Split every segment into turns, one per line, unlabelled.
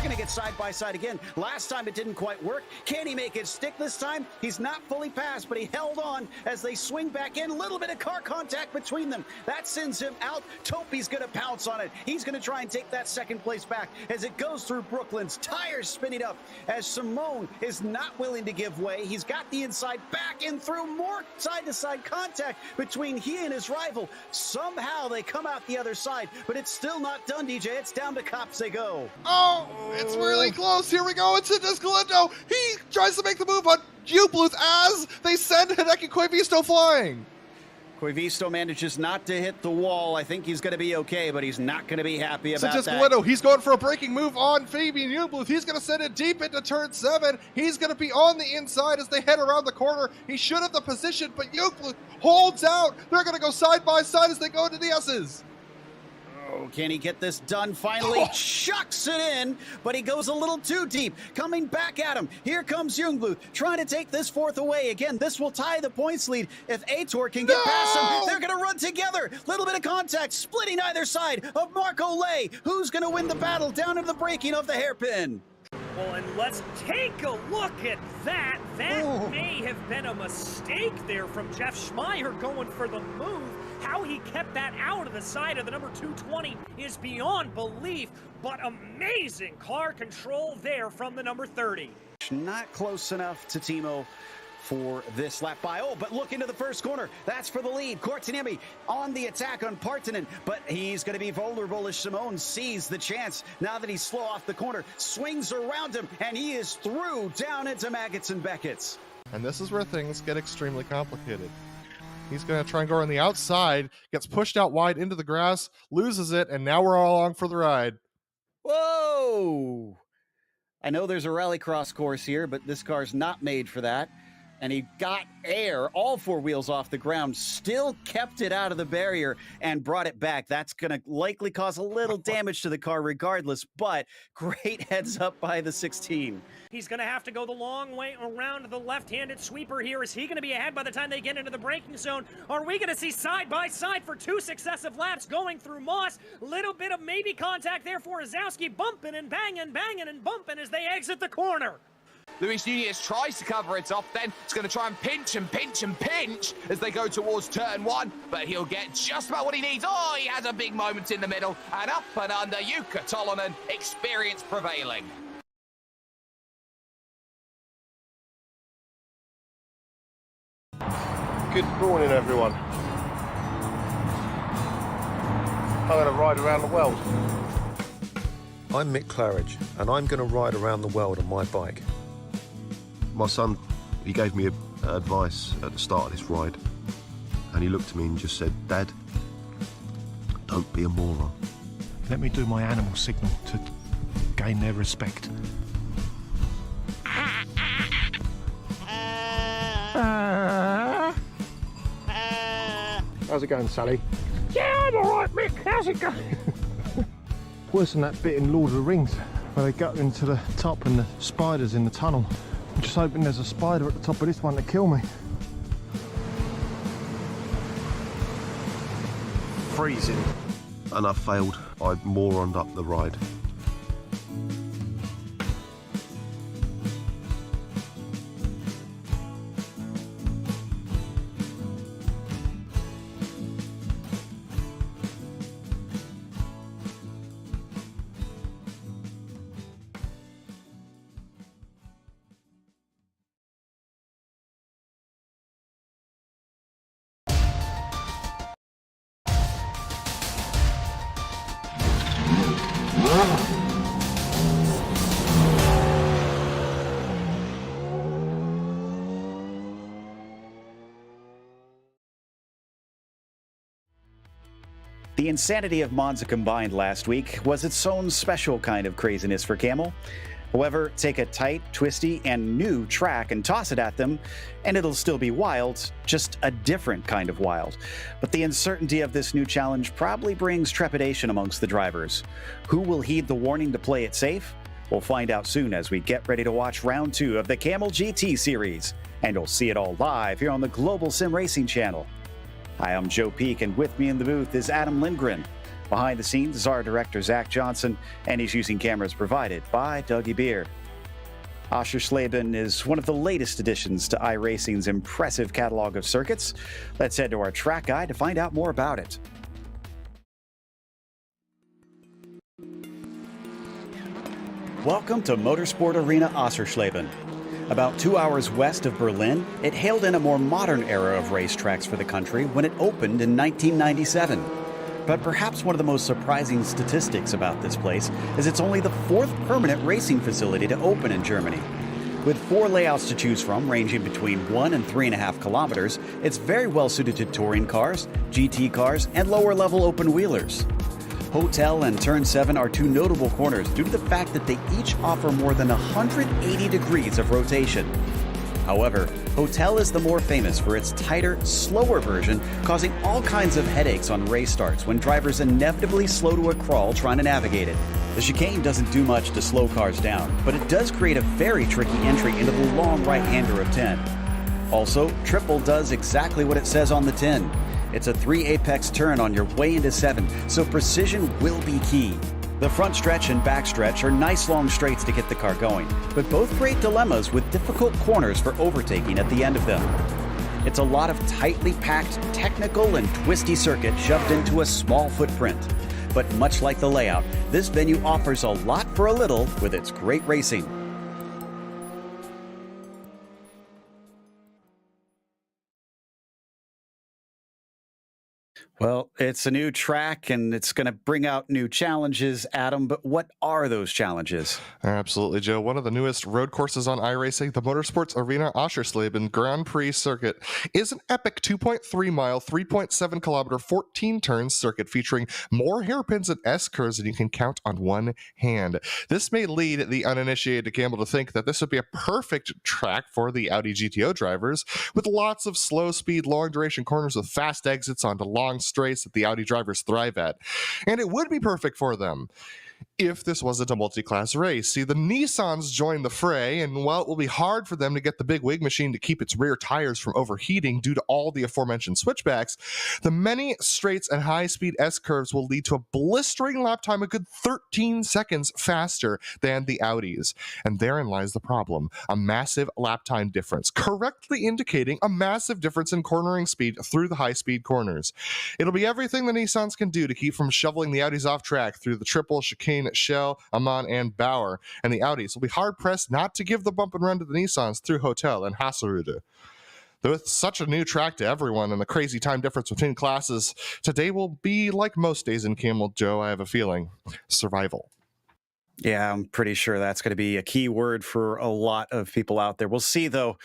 going to get side by side again. Last time it didn't quite work. Can he make it stick this time? He's not fully passed, but he held on as they swing back in. A little bit of car contact between them. That sends him out. Topi's going to pounce on it. He's going to try and take that second place back as it goes through Brooklyn's tires spinning up as Simone is not willing to give way. He's got the inside back and through, more side-to-side contact between he and his rival. Somehow they come out the other side, but it's still not done, DJ. It's down to cops they go.
Oh, it's really close. Here we go. It's Galindo. He tries to make the move on U-Bluth as they send Hideki Koivisto flying.
Koivisto manages not to hit the wall. I think he's going to be okay, but he's not going to be happy about that.
Galindo, he's going for a braking move on Fabian U-Bluth. He's going to send it deep into turn 7. He's going to be on the inside as they head around the corner. He should have the position, but U-Bluth holds out. They're going to go side by side as they go into the S's.
Oh, can he get this done finally? Oh. Chucks it in, but he goes a little too deep. Coming back at him. Here comes Jungbluth trying to take this fourth away. Again, this will tie the points lead. If Aitor can get past him, they're going to run together. Little bit of contact, splitting either side of Marco Lay. Who's going to win the battle down to the braking of the hairpin?
Well, and let's take a look at that. That may have been a mistake there from Jeff Schmeier going for the move. How he kept that out of the side of the number 220 is beyond belief, but amazing car control there from the number 30.
Not close enough to Timo for this lap by. Oh, but look into the first corner. That's for the lead. Korteniemi on the attack on Partanen, but he's going to be vulnerable as Simone sees the chance. Now that he's slow off the corner, swings around him, and he is through down into Maggots and Beckett's.
And this is where things get extremely complicated. He's going to try and go on the outside, gets pushed out wide into the grass, loses it, and now we're all along for the ride.
Whoa! I know there's a rallycross course here, but this car's not made for that. And he got air, all four wheels off the ground, still kept it out of the barrier and brought it back. That's going to likely cause a little damage to the car regardless, but great heads up by the 16.
He's going to have to go the long way around the left-handed sweeper here. Is he going to be ahead by the time they get into the braking zone? Are we going to see side-by-side for 2 successive laps going through Moss? Little bit of maybe contact there for Ozowski, bumping and banging, banging and bumping as they exit the corner.
Luis Nunez tries to cover it off then. It's going to try and pinch and pinch and pinch as they go towards turn 1, but he'll get just about what he needs. Oh, he has a big moment in the middle, and up and under Jukka Tolonen, experience prevailing.
Good morning, everyone. I'm going to ride around the world.
I'm Mick Claridge, and I'm going to ride around the world on my bike.
My son, he gave me advice at the start of this ride, and he looked at me and just said, "Dad, don't be a moron."
Let me do my animal signal to gain their respect.
How's it going, Sally?
Yeah, I'm alright, Mick. How's it going?
Worse than that bit in Lord of the Rings, where they go into the top and the spider's in the tunnel. I'm just hoping there's a spider at the top of this one to kill me. Freezing.
And I failed. I moroned up the ride.
The insanity of Monza combined last week was its own special kind of craziness for Camel. However, take a tight, twisty, and new track and toss it at them, and it'll still be wild, just a different kind of wild. But the uncertainty of this new challenge probably brings trepidation amongst the drivers. Who will heed the warning to play it safe? We'll find out soon as we get ready to watch round 2 of the Camel GT series, and you'll see it all live here on the Global SimRacing Channel. Hi, I'm Joe Peak, and with me in the booth is Adam Lindgren. Behind the scenes is our director, Zach Johnson, and he's using cameras provided by Dougie Beer. Oschersleben is one of the latest additions to iRacing's impressive catalog of circuits. Let's head to our track guide to find out more about it. Welcome to Motorsport Arena Oschersleben. About 2 hours west of Berlin, it hailed in a more modern era of racetracks for the country when it opened in 1997. But perhaps one of the most surprising statistics about this place is it's only the fourth permanent racing facility to open in Germany. With 4 layouts to choose from, ranging between 1 and 3.5 kilometers, it's very well suited to touring cars, GT cars, and lower-level open-wheelers. Hotel and Turn 7 are 2 notable corners due to the fact that they each offer more than 180 degrees of rotation. However, Hotel is the more famous for its tighter, slower version, causing all kinds of headaches on race starts when drivers inevitably slow to a crawl trying to navigate it. The chicane doesn't do much to slow cars down, but it does create a very tricky entry into the long right-hander of 10. Also, Triple does exactly what it says on the tin. It's a 3-apex turn on your way into 7, so precision will be key. The front stretch and back stretch are nice long straights to get the car going, but both create dilemmas with difficult corners for overtaking at the end of them. It's a lot of tightly packed, technical and twisty circuit shoved into a small footprint. But much like the layout, this venue offers a lot for a little with its great racing. Well, it's a new track and it's going to bring out new challenges, Adam, but what are those challenges?
Absolutely, Joe. One of the newest road courses on iRacing, the Motorsports Arena Oschersleben Grand Prix circuit, is an epic 2.3-mile, 3.7-kilometer, 14-turn circuit featuring more hairpins and S-curves than you can count on one hand. This may lead the uninitiated gamble to think that this would be a perfect track for the Audi GTO drivers, with lots of slow-speed, long-duration corners with fast exits onto long straights that the Audi drivers thrive at. And it would be perfect for them if this wasn't a multi-class race. See, the Nissans joined the fray, and while it will be hard for them to get the big wig machine to keep its rear tires from overheating due to all the aforementioned switchbacks, the many straights and high-speed S-curves will lead to a blistering lap time a good 13 seconds faster than the Audis. And therein lies the problem, a massive lap time difference, correctly indicating a massive difference in cornering speed through the high-speed corners. It'll be everything the Nissans can do to keep from shoveling the Audis off track through the triple chicane Shell, Amman, and Bauer, and the Audis will be hard-pressed not to give the bump and run to the Nissans through Hotel and Hasseröde. With such a new track to everyone and the crazy time difference between classes, today will be like most days in Camel, Joe, I have a feeling. Survival.
Yeah, I'm pretty sure that's going to be a key word for a lot of people out there. We'll see, though,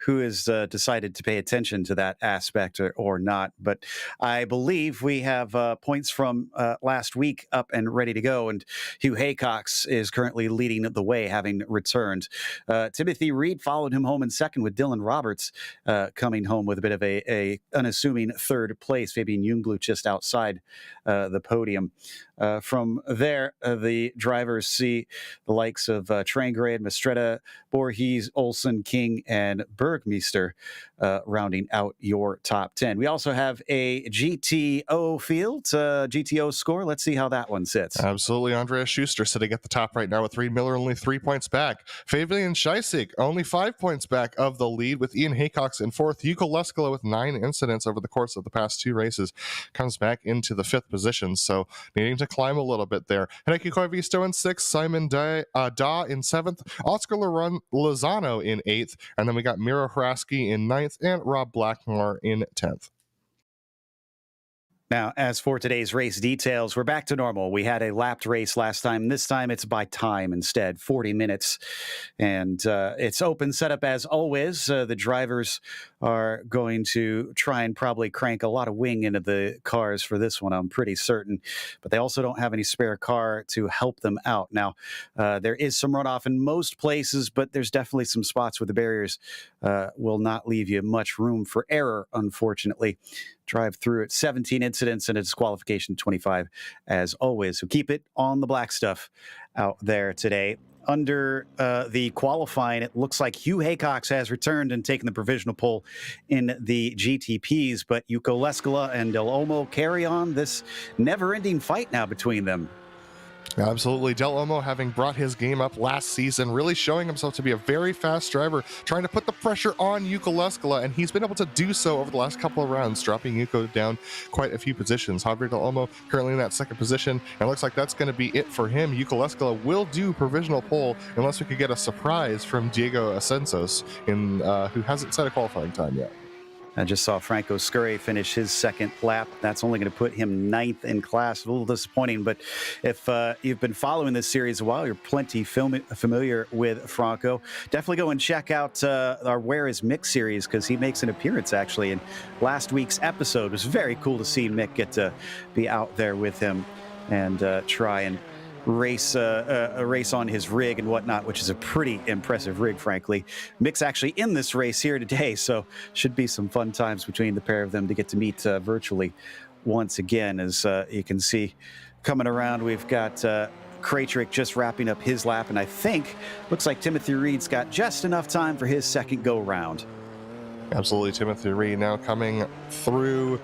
who has decided to pay attention to that aspect or not. But I believe we have points from last week up and ready to go. And Hugh Haycox is currently leading the way, having returned. Timothy Reed followed him home in second, with Dylan Roberts coming home with a bit of a unassuming third place. Fabian Jungblut just outside the podium. From there, the drivers see the likes of Trangrade, Mistretta, Borges, Olsen, King, and Bergmeister rounding out your top 10. We also have a GTO field, GTO score. Let's see how that one sits.
Absolutely. Andreas Schuster sitting at the top right now with Reed Miller only 3 points back. Fabian Scheissig only 5 points back of the lead, with Ian Haycox in fourth. Yuko Leskala with 9 incidents over the course of the past 2 races comes back into the 5th position, so needing to climb a little bit there. Hideki Koivisto in 6th, Simon Da in 7th, Oscar Lozano in 8th, and then we got Miro Hraski in 9th and Rob Blackmore in 10th.
Now, as for today's race details, we're back to normal. We had a lapped race last time. This time it's by time instead, 40 minutes. And it's open setup as always. The drivers are going to try and probably crank a lot of wing into the cars for this one, I'm pretty certain. But they also don't have any spare car to help them out. Now, there is some runoff in most places, but there's definitely some spots where the barriers will not leave you much room for error, unfortunately. Drive through it. 17 incidents and a disqualification 25 as always. So keep it on the black stuff out there today. under the qualifying, it looks like Hugh Haycox has returned and taken the provisional pole in the GTPs, but Yuko Leskala and Del Olmo carry on this never-ending fight now between them.
Absolutely. Del Olmo, having brought his game up last season, really showing himself to be a very fast driver, trying to put the pressure on Yuko Leskala, and he's been able to do so over the last couple of rounds, dropping Yuko down quite a few positions. Javier Del Olmo currently in that second position, and it looks like that's going to be it for him. Yuko Leskala will do provisional pole unless we could get a surprise from Diego Ascensos, who hasn't set a qualifying time yet.
I just saw Franco Scurry finish his second lap. That's only going to put him 9th in class. A little disappointing, but if you've been following this series a while, you're plenty familiar with Franco. Definitely go and check out our Where is Mick series, because he makes an appearance actually in last week's episode. It was very cool to see Mick get to be out there with him and try and race a race on his rig and whatnot, which is a pretty impressive rig, frankly. Mick's actually in this race here today, so should be some fun times between the pair of them to get to meet virtually once again. As you can see coming around, we've got Krajcik just wrapping up his lap, and I think looks like Timothy Reed's got just enough time for his second go round.
Absolutely. Timothy Reed now coming through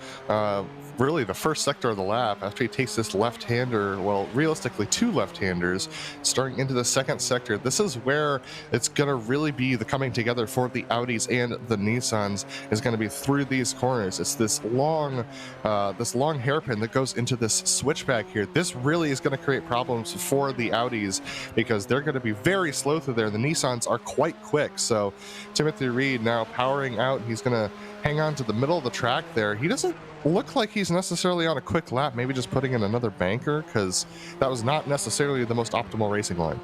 really the first sector of the lap after he takes this left-hander, well, realistically two left-handers, starting into the second sector. This is where it's going to really be the coming together for the Audis and the Nissans, is going to be through these corners. It's this long hairpin that goes into this switchback here. This really is going to create problems for the Audis because they're going to be very slow through there. The Nissans are quite quick. So Timothy Reed now powering out. He's going to hang on to the middle of the track there. He doesn't look like he's necessarily on a quick lap, maybe just putting in another banker, because that was not necessarily the most optimal racing line.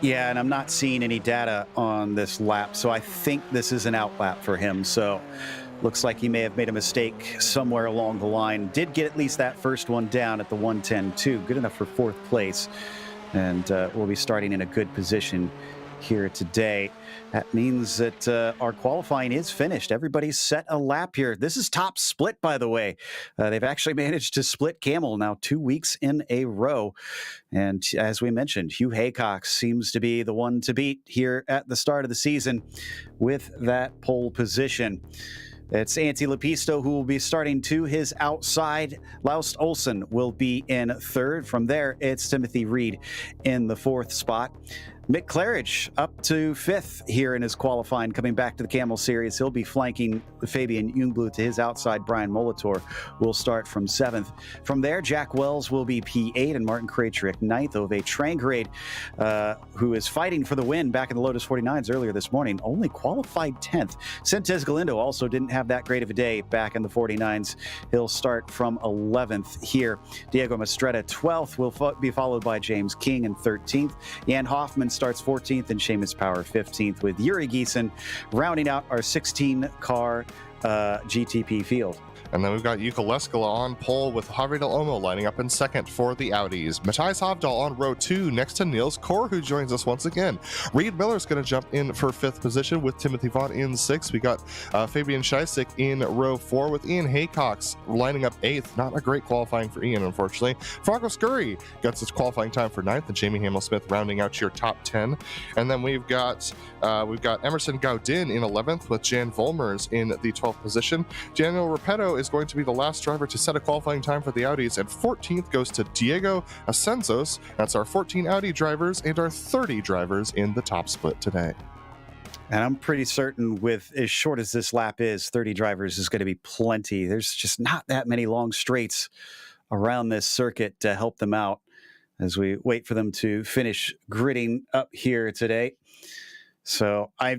Yeah, and I'm not seeing any data on this lap, so I think this is an out lap for him. So looks like he may have made a mistake somewhere along the line. Did get at least that first one down at the 110.2, good enough for 4th place, and we'll be starting in a good position here today. That means that our qualifying is finished. Everybody's set a lap here. This is top split, by the way. They've actually managed to split Camel now 2 weeks in a row. And as we mentioned, Hugh Haycox seems to be the one to beat here at the start of the season with that pole position. It's Antti Lepisto who will be starting to his outside. Laust Olsen will be in 3rd. From there, it's Timothy Reed in the 4th spot. Mick Claridge up to 5th here in his qualifying, coming back to the Camel Series. He'll be flanking Fabian Jungblut to his outside. Brian Molitor will start from 7th. From there, Jack Wells will be P8 and Martin Krajcik 9th. Ove Trangrade, who is fighting for the win back in the Lotus 49s earlier this morning, only qualified 10th. Sentes Galindo also didn't have that great of a day back in the 49s. He'll start from 11th here. Diego Mastretta 12th will be followed by James King in 13th. Jan Hoffman starts 14th and Seamus Power 15th, with Yuri Giesen rounding out our 16-car GTP field.
And then we've got Yuko Leskala on pole with Javier Del Olmo lining up in 2nd for the Audis. Matthijs Havdal on row 2 next to Niels Kor, who joins us once again. Reed Miller's going to jump in for 5th position with Timothy Vaughn in 6th. We got Fabian Scheisig in row 4 with Ian Haycox lining up 8th. Not a great qualifying for Ian, unfortunately. Franco Scurry gets his qualifying time for 9th, and Jamie Hamill-Smith rounding out your top 10. And then we've got Emerson Gaudin in 11th with Jan Volmers in the 12th position. Daniel Repetto is going to be the last driver to set a qualifying time for the Audis, and 14th goes to Diego Ascensos. That's our 14 Audi drivers and our 30 drivers in the top split today.
And I'm pretty certain with as short as this lap is, 30 drivers is going to be plenty. There's just not that many long straights around this circuit to help them out as we wait for them to finish gridding up here today. So I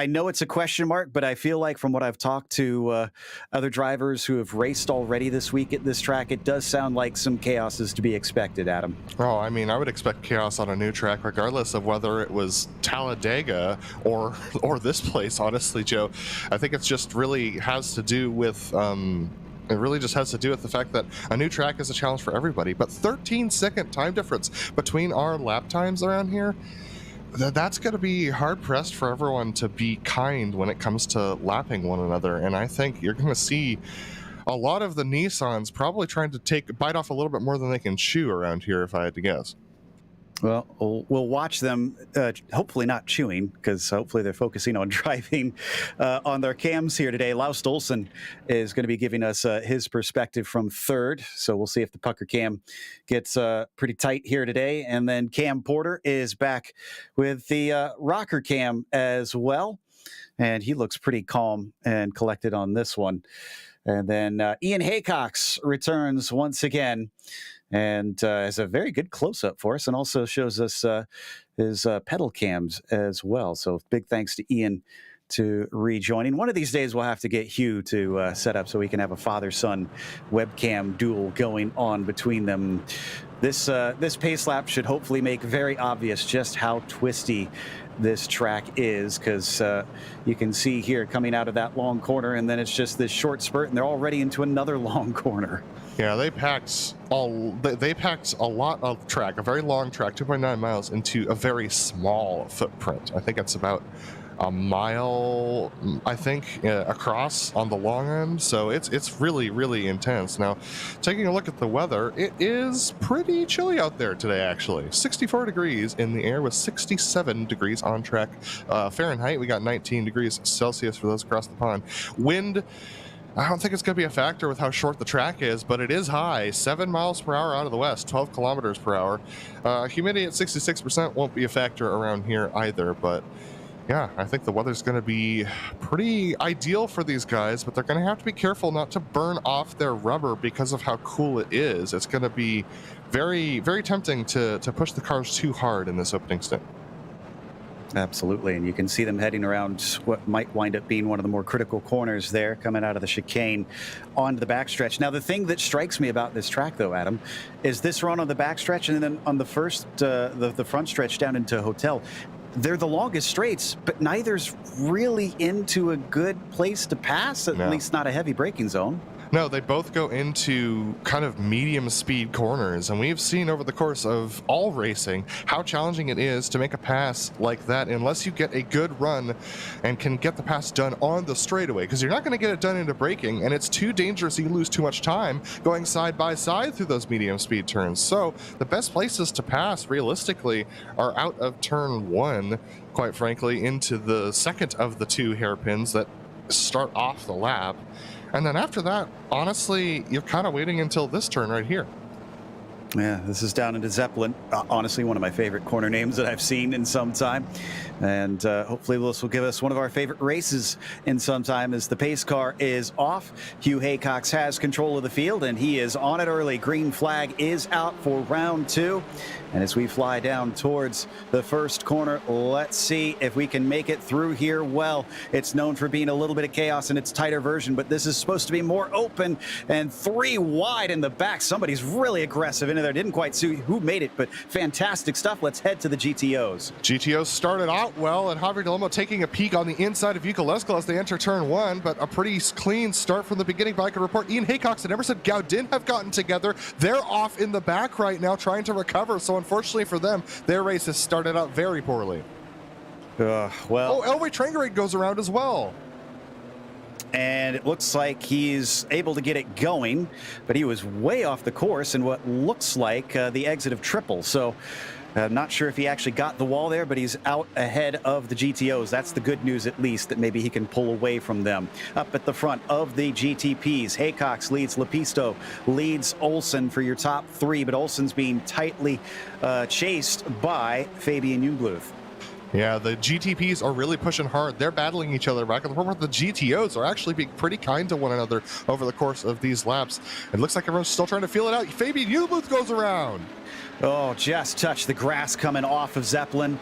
know it's a question mark, but I feel like from what I've talked to other drivers who have raced already this week at this track, it does sound like some chaos is to be expected, Adam.
Oh, I mean, I would expect chaos on a new track, regardless of whether it was Talladega or this place, honestly, Joe. I think it's just really has to do with it really just has to do with the fact that a new track is a challenge for everybody. But 13-second time difference between our lap times around here, that's going to be hard-pressed for everyone to be kind when it comes to lapping one another. And I think you're going to see a lot of the Nissans probably trying to bite off a little bit more than they can chew around here, if I had to guess.
Well, we'll watch them, hopefully not chewing, because hopefully they're focusing on driving on their cams here today. Laust Olsen is going to be giving us his perspective from third. So we'll see if the pucker cam gets pretty tight here today. And then Cam Porter is back with the rocker cam as well. And he looks pretty calm and collected on this one. And then Ian Haycox returns once again and has a very good close-up for us, and also shows us his pedal cams as well. So big thanks to Ian to rejoining. One of these days we'll have to get Hugh to set up so we can have a father-son webcam duel going on between them. This pace lap should hopefully make very obvious just how twisty this track is, because you can see here coming out of that long corner, and then it's just this short spurt, and they're already into another long corner.
Yeah, they packed a lot of track, a very long track, 2.9 miles, into a very small footprint. I think it's about a mile, I think, across on the long end. So it's really, really intense. Now, taking a look at the weather, it is pretty chilly out there today, actually. 64 degrees in the air with 67 degrees on track Fahrenheit. We got 19 degrees Celsius for those across the pond. Wind, I don't think it's going to be a factor with how short the track is, but it is high. 7 miles per hour out of the west, 12 kilometers per hour. Humidity at 66% won't be a factor around here either, but yeah, I think the weather's going to be pretty ideal for these guys, but they're going to have to be careful not to burn off their rubber because of how cool it is. It's going to be very, very tempting to push the cars too hard in this opening stint.
Absolutely, and you can see them heading around what might wind up being one of the more critical corners there, coming out of the chicane onto the backstretch. Now, the thing that strikes me about this track, though, Adam, is this run on the backstretch and then on the first, the front stretch down into Hotel. They're the longest straights, but neither's really into a good place to pass, at least not a heavy braking zone.
No, they both go into kind of medium speed corners, and we've seen over the course of all racing how challenging it is to make a pass like that unless you get a good run and can get the pass done on the straightaway, because you're not going to get it done into braking, and it's too dangerous. You lose too much time going side by side through those medium speed turns. So the best places to pass realistically are out of turn one, quite frankly, into the second of the two hairpins that start off the lap. And then after that, honestly, you're kind of waiting until this turn right here.
Yeah, this is down into Zeppelin. Honestly, one of my favorite corner names that I've seen in some time. And hopefully this will give us one of our favorite races in some time as the pace car is off. Hugh Haycox has control of the field, and he is on it early. Green flag is out for round two. And as we fly down towards the first corner, let's see if we can make it through here well. It's known for being a little bit of chaos in its tighter version, but this is supposed to be more open, and 3 wide in the back. Somebody's really aggressive into there. Didn't quite see who made it, but fantastic stuff. Let's head to the GTOs.
GTOs started out well, and Javier Delomo taking a peek on the inside of Yuka Lesko as they enter turn one, but a pretty clean start from the beginning. But I can report Ian Haycox and Emerson Gaudin have gotten together. They're off in the back right now trying to recover, so unfortunately for them, their race has started out very poorly.
Well,
Elway Trangarate goes around as well.
And it looks like he's able to get it going, but he was way off the course in what looks like the exit of triple. So I'm not sure if he actually got the wall there, but he's out ahead of the GTOs. That's the good news, at least, that maybe he can pull away from them. Up at the front of the GTPs, Haycox leads Lepisto, leads Olsen for your top three, but Olsen's being tightly chased by Fabian Jungbluth.
Yeah, the GTPs are really pushing hard. They're battling each other back and forth. The GTOs are actually being pretty kind to one another over the course of these laps. It looks like everyone's still trying to feel it out. Fabian Jungbluth goes around.
Oh, just touched the grass coming off of Zeppelin,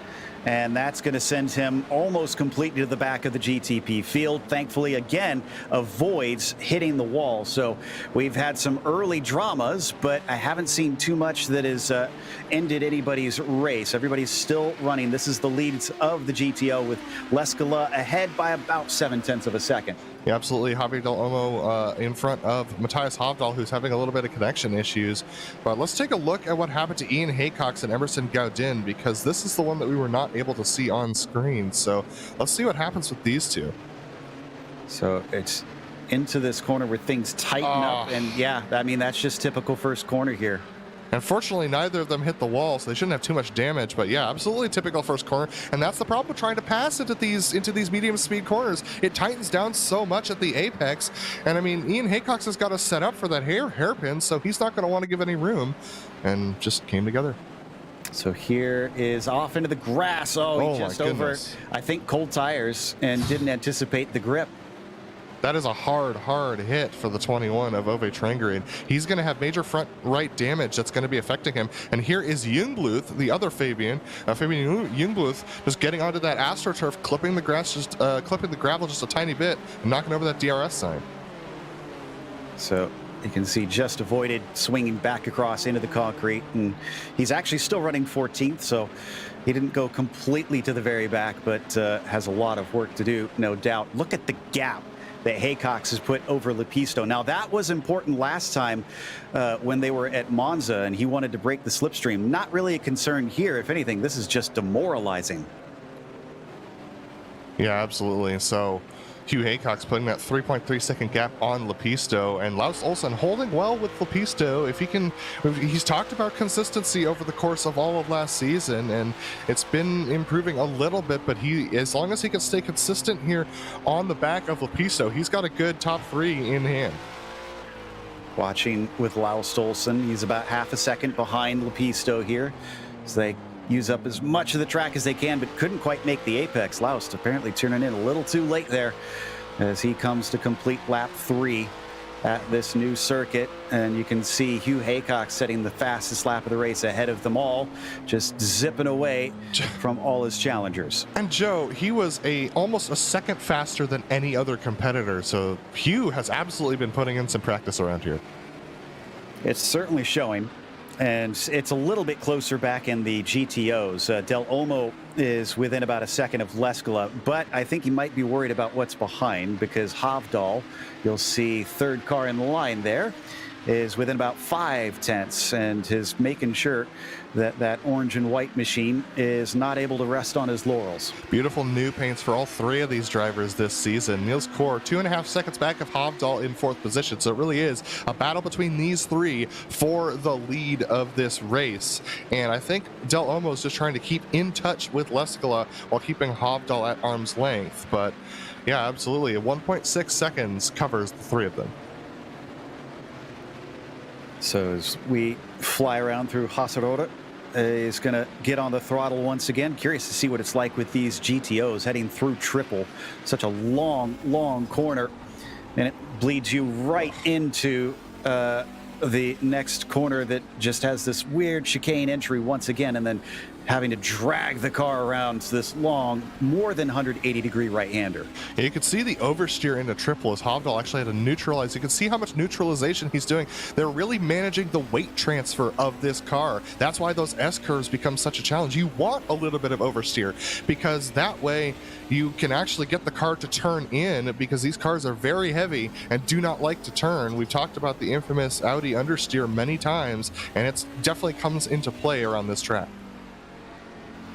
and that's going to send him almost completely to the back of the GTP field. Thankfully, again, avoids hitting the wall. So we've had some early dramas, but I haven't seen too much that has ended anybody's race. Everybody's still running. This is the leads of the GTO with Leskala ahead by about 0.7 of a second.
Yeah, absolutely. Javier Del Olmo in front of Matthias Hovdal, who's having a little bit of connection issues. But let's take a look at what happened to Ian Haycox and Emerson Gaudin, because this is the one that we were not able to see on screen. So let's see what happens with these two.
So it's into this corner where things tighten up. And yeah, I mean, that's just typical first corner here.
Unfortunately, neither of them hit the wall, so they shouldn't have too much damage. But yeah, absolutely typical first corner, and that's the problem with trying to pass into these medium speed corners. It tightens down so much at the apex, and I mean, Ian Haycox has got us set up for that hairpin, so he's not going to want to give any room, and just came together.
So here is off into the grass. Oh, he just over, I think, cold tires and didn't anticipate the grip.
That is a hard hit for the 21 of Ove Trangerade. He's going to have major front right damage that's going to be affecting him. And here is Jungbluth, the other Fabian Jungbluth, just getting onto that AstroTurf, clipping the gravel just a tiny bit, and knocking over that DRS sign.
So you can see just avoided swinging back across into the concrete, and he's actually still running 14th, so he didn't go completely to the very back, but has a lot of work to do, no doubt. Look at the gap that Haycox has put over Lepisto. Now, that was important last time when they were at Monza, and he wanted to break the slipstream. Not really a concern here. If anything, this is just demoralizing.
Yeah, absolutely. So Hugh Haycox putting that 3.3 second gap on Lepisto, and Laus Olsen holding well with Lepisto. He's talked about consistency over the course of all of last season, and it's been improving a little bit, but as long as he can stay consistent here on the back of Lepisto, he's got a good top 3 in hand.
Watching with Laus Olsen, he's about half a second behind Lepisto here, so they use up as much of the track as they can, but couldn't quite make the apex. Laust apparently turning in a little too late there as he comes to complete lap 3 at this new circuit. And you can see Hugh Haycox setting the fastest lap of the race ahead of them all, just zipping away from all his challengers.
And Joe, he was almost a second faster than any other competitor, so Hugh has absolutely been putting in some practice around here.
It's certainly showing. And it's a little bit closer back in the GTOs. Del Olmo is within about a second of Leskala, but I think he might be worried about what's behind, because Havdal, you'll see third car in line there, is within about 5/10, and is making sure that that orange and white machine is not able to rest on his laurels.
Beautiful new paints for all 3 of these drivers this season. Niels Kor 2.5 seconds back of Havdal in 4th position, so it really is a battle between these 3 for the lead of this race. And I think Del Olmo is just trying to keep in touch with Leskala while keeping Havdal at arm's length. But yeah, absolutely, 1.6 seconds covers the 3 of them.
So as we fly around through Hasarora, is going to get on the throttle once again. Curious to see what it's like with these GTOs heading through triple. Such a long corner, and it bleeds you right into the next corner that just has this weird chicane entry once again, and then having to drag the car around this long, more than 180-degree right-hander.
Yeah, you could see the oversteer into triple as Havdal actually had to neutralize. You can see how much neutralization he's doing. They're really managing the weight transfer of this car. That's why those S-curves become such a challenge. You want a little bit of oversteer, because that way you can actually get the car to turn in, because these cars are very heavy and do not like to turn. We've talked about the infamous Audi understeer many times, and it definitely comes into play around this track.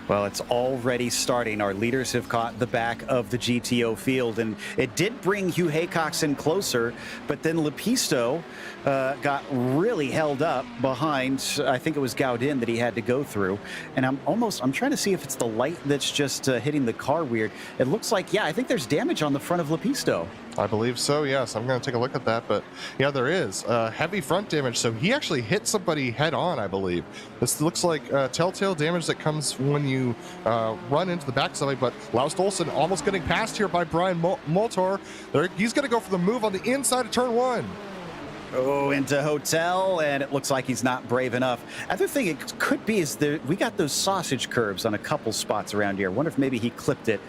Well, it's already starting. Our leaders have caught the back of the GTO field, and it did bring Hugh Haycox in closer, but then Lepisto got really held up behind, I think it was Gaudin that he had to go through. And I'm trying to see if it's the light that's just hitting the car weird. It looks like, yeah, I think there's damage on the front of Lepisto.
I believe so, yes. I'm going to take a look at that, but yeah, there is heavy front damage. So he actually hit somebody head on, I believe. This looks like telltale damage that comes when you run into the back of somebody, but Laus Olsen almost getting passed here by Brian Moltor. He's going to go for the move on the inside of turn 1.
Oh, into Hotel, and it looks like he's not brave enough. Other thing it could be is we got those sausage curves on a couple spots around here. I wonder if maybe he clipped it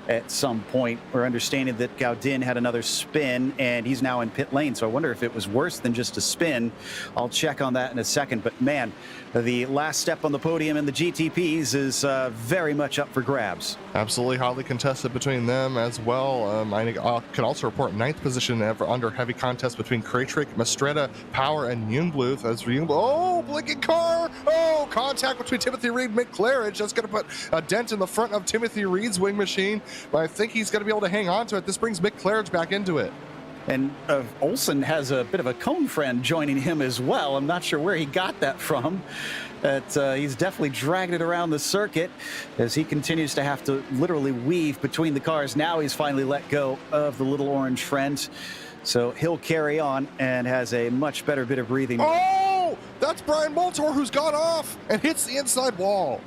at some point. We're understanding that Gaudin had another spin, and he's now in pit lane, so I wonder if it was worse than just a spin. I'll check on that in a second, but man, the last step on the podium in the GTPs is very much up for grabs.
Absolutely hotly contested between them as well. I can also report 9th position under heavy contest between Kraytrick, Mastretta, Power, and Jungbluth. As oh, blinking car! Oh, contact between Timothy Reed and Mick Claridge. That's going to put a dent in the front of Timothy Reed's wing machine, but I think he's going to be able to hang on to it. This brings Mick Claridge back into it.
And Olsen has a bit of a cone friend joining him as well. I'm not sure where he got that from. But he's definitely dragged it around the circuit as he continues to have to literally weave between the cars. Now he's finally let go of the little orange friend. So he'll carry on and has a much better bit of breathing.
Oh, that's Brian Moltor who's gone off and hits the inside wall.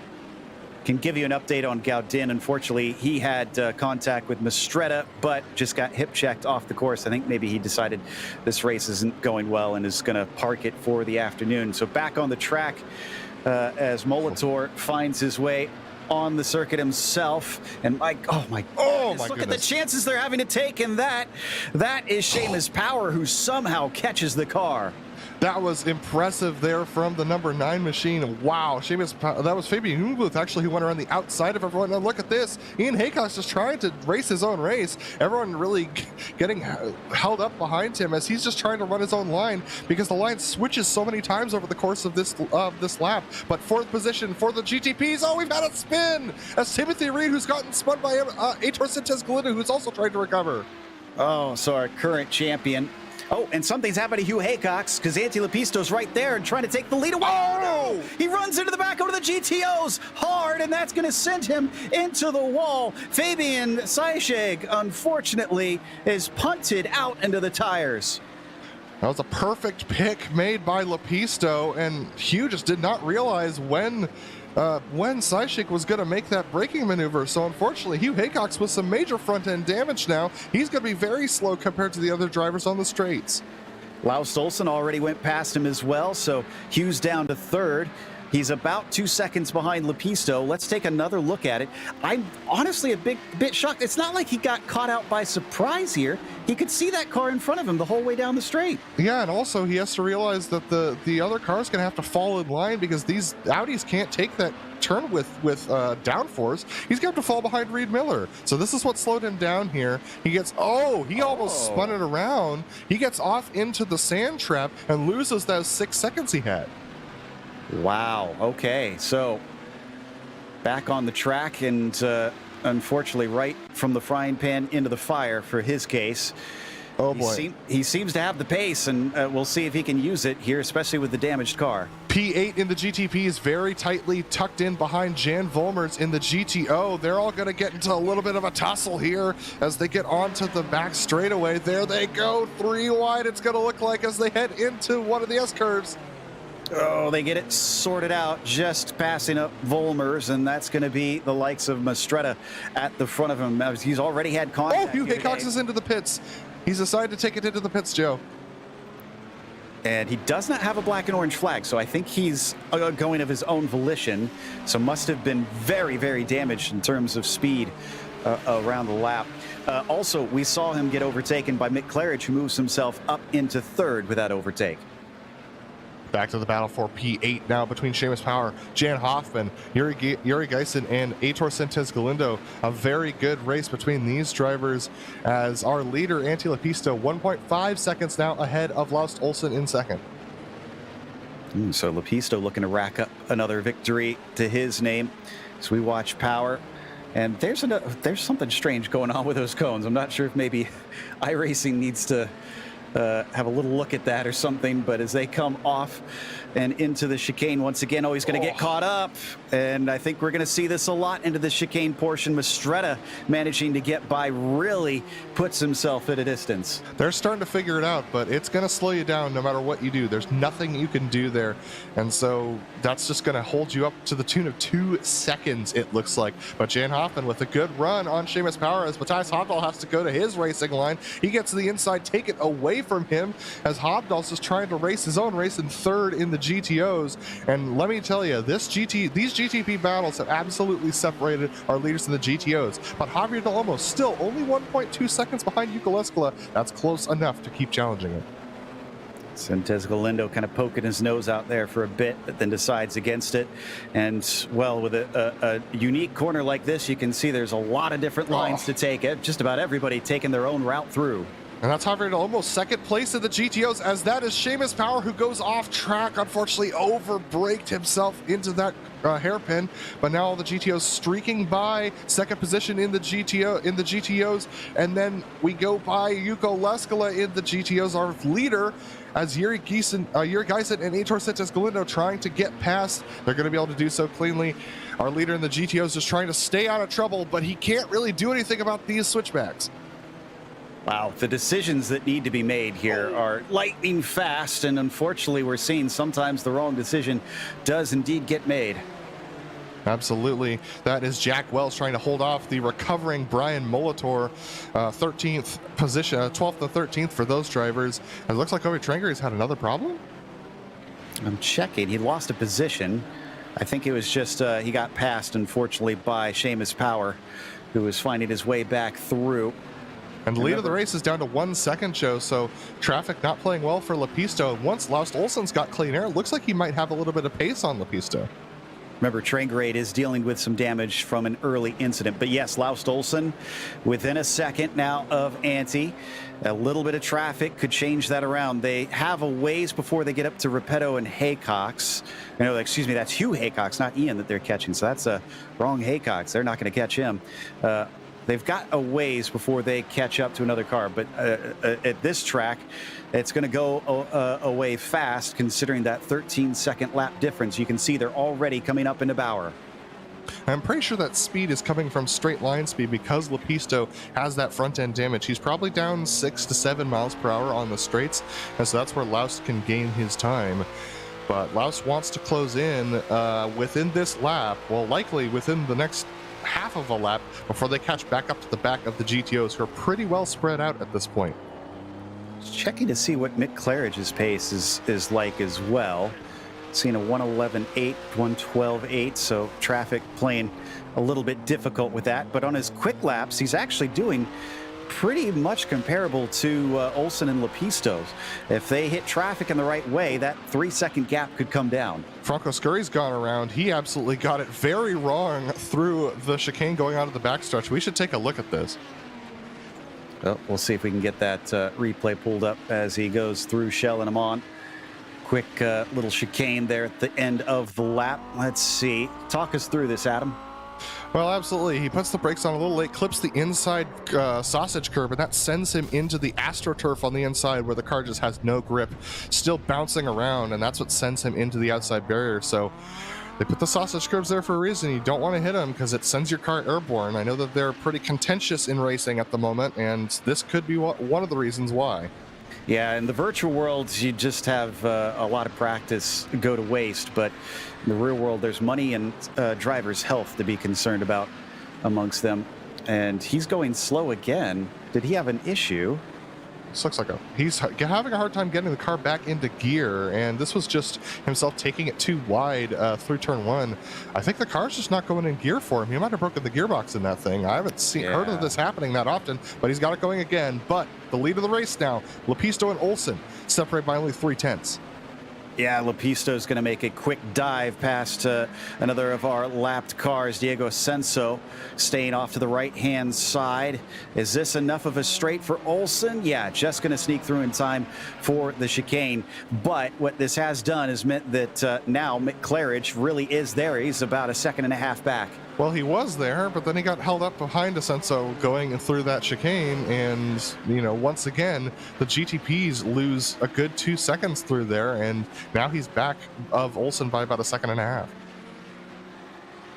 Can give you an update on Gaudin. Unfortunately, he had contact with Mistretta, but just got hip checked off the course. I think maybe he decided this race isn't going well and is going to park it for the afternoon. So back on the track as Molitor finds his way on the circuit himself. And oh my
goodness.
Look at the chances they're having to take in that. That is Seamus Power, who somehow catches the car.
That was impressive there from the number 9 machine. Wow, that was Fabian Humbluth actually who went around the outside of everyone. Now look at this. Ian Haycock's just trying to race his own race. Everyone really getting held up behind him as he's just trying to run his own line because the line switches so many times over the course of this lap. But fourth position for the GTPs. Oh, we've had a spin as Timothy Reed, who's gotten spun by Aitor Sintes Galindo, who's also trying to recover.
Oh, so our current champion. Oh, and something's happened to Hugh Haycox because Antti Lepisto's right there and trying to take the lead. Oh, no! He runs into the back over the GTOs hard, and that's going to send him into the wall. Fabian Seischeg, unfortunately, is punted out into the tires.
That was a perfect pick made by Lepisto, and Hugh just did not realize when Seischig was going to make that braking maneuver. So unfortunately, Hugh Haycox with some major front-end damage now. He's going to be very slow compared to the other drivers on the straights.
Laust Olsen already went past him as well, so Hugh's down to third. He's about 2 seconds behind Lepisto. Let's take another look at it. I'm honestly a bit shocked. It's not like he got caught out by surprise here. He could see that car in front of him the whole way down the straight.
Yeah, and also he has to realize that the other car's going to have to fall in line because these Audis can't take that turn with downforce. He's going to have to fall behind Reed Miller. So this is what slowed him down here. He almost spun it around. He gets off into the sand trap and loses those 6 seconds he had.
Wow. Okay. So back on the track and unfortunately right from the frying pan into the fire for his case.
Oh boy.
He seems to have the pace, and we'll see if he can use it here, especially with the damaged car.
P8 in the GTP is very tightly tucked in behind Jan Volmers in the GTO. They're all going to get into a little bit of a tussle here as they get onto the back straightaway. There they go, 3 wide it's going to look like as they head into one of the S-curves.
Oh, they get it sorted out, just passing up Volmers, and that's going to be the likes of Mistretta at the front of him. He's already had contact.
Oh, Hugh Haycox is into the pits. He's decided to take it into the pits, Joe.
And he does not have a black and orange flag, so I think he's going of his own volition. So must have been very, very damaged in terms of speed around the lap. Also, we saw him get overtaken by Mick Claridge, who moves himself up into third with that overtake.
Back to the battle for P8 now between Seamus Power, Jan Hoffman, Yuri Geisen, and Aitor Sintes Galindo. A very good race between these drivers as our leader, Antti Lepisto, 1.5 seconds now ahead of Laust Olsen in second.
So Lepisto looking to rack up another victory to his name as we watch Power. And there's something strange going on with those cones. I'm not sure if maybe iRacing needs to have a little look at that or something, but as they come off and into the chicane once again, he's going to get caught up, and I think we're going to see this a lot into the chicane portion. Mistretta managing to get by really puts himself at a distance.
They're starting to figure it out, but it's going to slow you down no matter what you do. There's nothing you can do there, and so that's just going to hold you up to the tune of 2 seconds, it looks like. But Jan Hoffman with a good run on Seamus Power as Matthias Hobdahl has to go to his racing line. He gets to the inside, take it away from him as Hobdahl's just trying to race his own race in third in the GTOs. And let me tell you, these GTP battles have absolutely separated our leaders in the GTOs. But Javier Del Olmo still only 1.2 seconds behind Yuka Leskala. That's close enough to keep challenging it.
Sintes Galindo kind of poking his nose out there for a bit, but then decides against it. And, well, with a unique corner like this, you can see there's a lot of different lines to take. Just about everybody taking their own route through.
And that's hovering to almost second place in the GTOs, as that is Seamus Power, who goes off track, unfortunately over-braked himself into that hairpin. But now all the GTOs streaking by second position in the GTOs, and then we go by Yuko Leskala in the GTOs, our leader, as Yuri Geisen and Aitor Sanchez Galindo trying to get past. They're going to be able to do so cleanly. Our leader in the GTOs is trying to stay out of trouble, but he can't really do anything about these switchbacks.
Wow, the decisions that need to be made here are lightning fast, and unfortunately we're seeing sometimes the wrong decision does indeed get made.
Absolutely. That is Jack Wells trying to hold off the recovering Brian Molitor, 13th position, 12th and 13th for those drivers. And it looks like Obi Trengery's had another problem.
I'm checking. He lost a position. I think it was just he got passed, unfortunately, by Seamus Power, who was finding his way back through.
And the lead of the race is down to 1 second, Joe, so traffic not playing well for Lepisto. Once Laust Olsen's got clean air, it looks like he might have a little bit of pace on Lepisto.
Remember, Trengery is dealing with some damage from an early incident. But yes, Laust Olsen within a second now of Ante. A little bit of traffic could change that around. They have a ways before they get up to Repetto and Haycox. No, excuse me, that's Hugh Haycox, not Ian, that they're catching. So that's a wrong Haycox. They're not going to catch him. They've got a ways before they catch up to another car, but at this track, it's going to go away fast, considering that 13-second lap difference. You can see they're already coming up into Bauer.
I'm pretty sure that speed is coming from straight line speed because Lepisto has that front end damage. He's probably down 6 to 7 miles per hour on the straights, and so that's where Laust can gain his time. But Laust wants to close in within this lap, well, likely within the next half of a lap before they catch back up to the back of the GTOs, who are pretty well spread out at this point.
Checking to see what Mick Claridge's pace is like as well. Seeing a 111.8, 112.8, so traffic playing a little bit difficult with that. But on his quick laps, he's actually doing pretty much comparable to Olsen and Lepisto's. If they hit traffic in the right way, that 3-second gap could come down.
Franco Scurry's gone around. He absolutely got it very wrong through the chicane going out of the backstretch. We should take a look at this.
Well, we'll see if we can get that replay pulled up as he goes through Shell and Amon. Quick little chicane there at the end of the lap. Let's see. Talk us through this, Adam.
Well, absolutely. He puts the brakes on a little late, clips the inside sausage curb, and that sends him into the AstroTurf on the inside where the car just has no grip, still bouncing around, and that's what sends him into the outside barrier. So they put the sausage curbs there for a reason. You don't want to hit them because it sends your car airborne. I know that they're pretty contentious in racing at the moment, and this could be one of the reasons why.
Yeah, in the virtual world, you just have a lot of practice go to waste, but in the real world, there's money and driver's health to be concerned about amongst them. And he's going slow again. Did he have an issue?
This looks like he's having a hard time getting the car back into gear, and this was just himself taking it too wide through turn 1. I think the car's just not going in gear for him. He might have broken the gearbox in that thing. I haven't heard of this happening that often, but he's got it going again. But the lead of the race now, Lepisto and Olsen separate by only 0.3.
Yeah, Lepisto's going to make a quick dive past another of our lapped cars, Diego Senso, staying off to the right-hand side. Is this enough of a straight for Olsen? Yeah, just going to sneak through in time for the chicane. But what this has done is meant that now Mick Claridge really is there. He's about a 1.5 seconds back.
Well, he was there, but then he got held up behind Asenso going through that chicane, and, you know, once again, the GTPs lose a good 2 seconds through there, and now he's back of Olsen by about 1.5 seconds.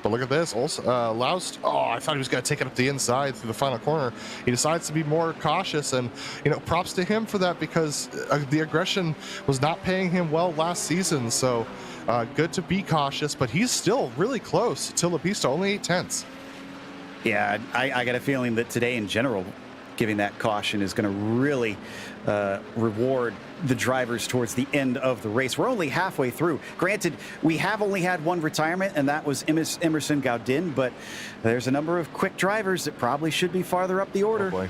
But look at this, Olsen, Laust, I thought he was going to take it up the inside through the final corner. He decides to be more cautious, and, you know, props to him for that, because the aggression was not paying him well last season, so good to be cautious, but he's still really close to Lepisto, only 0.8.
Yeah, I got a feeling that today in general, giving that caution is going to really reward the drivers towards the end of the race. We're only halfway through. Granted, we have only had one retirement, and that was Emerson Gaudin, but there's a number of quick drivers that probably should be farther up the order.
Oh boy.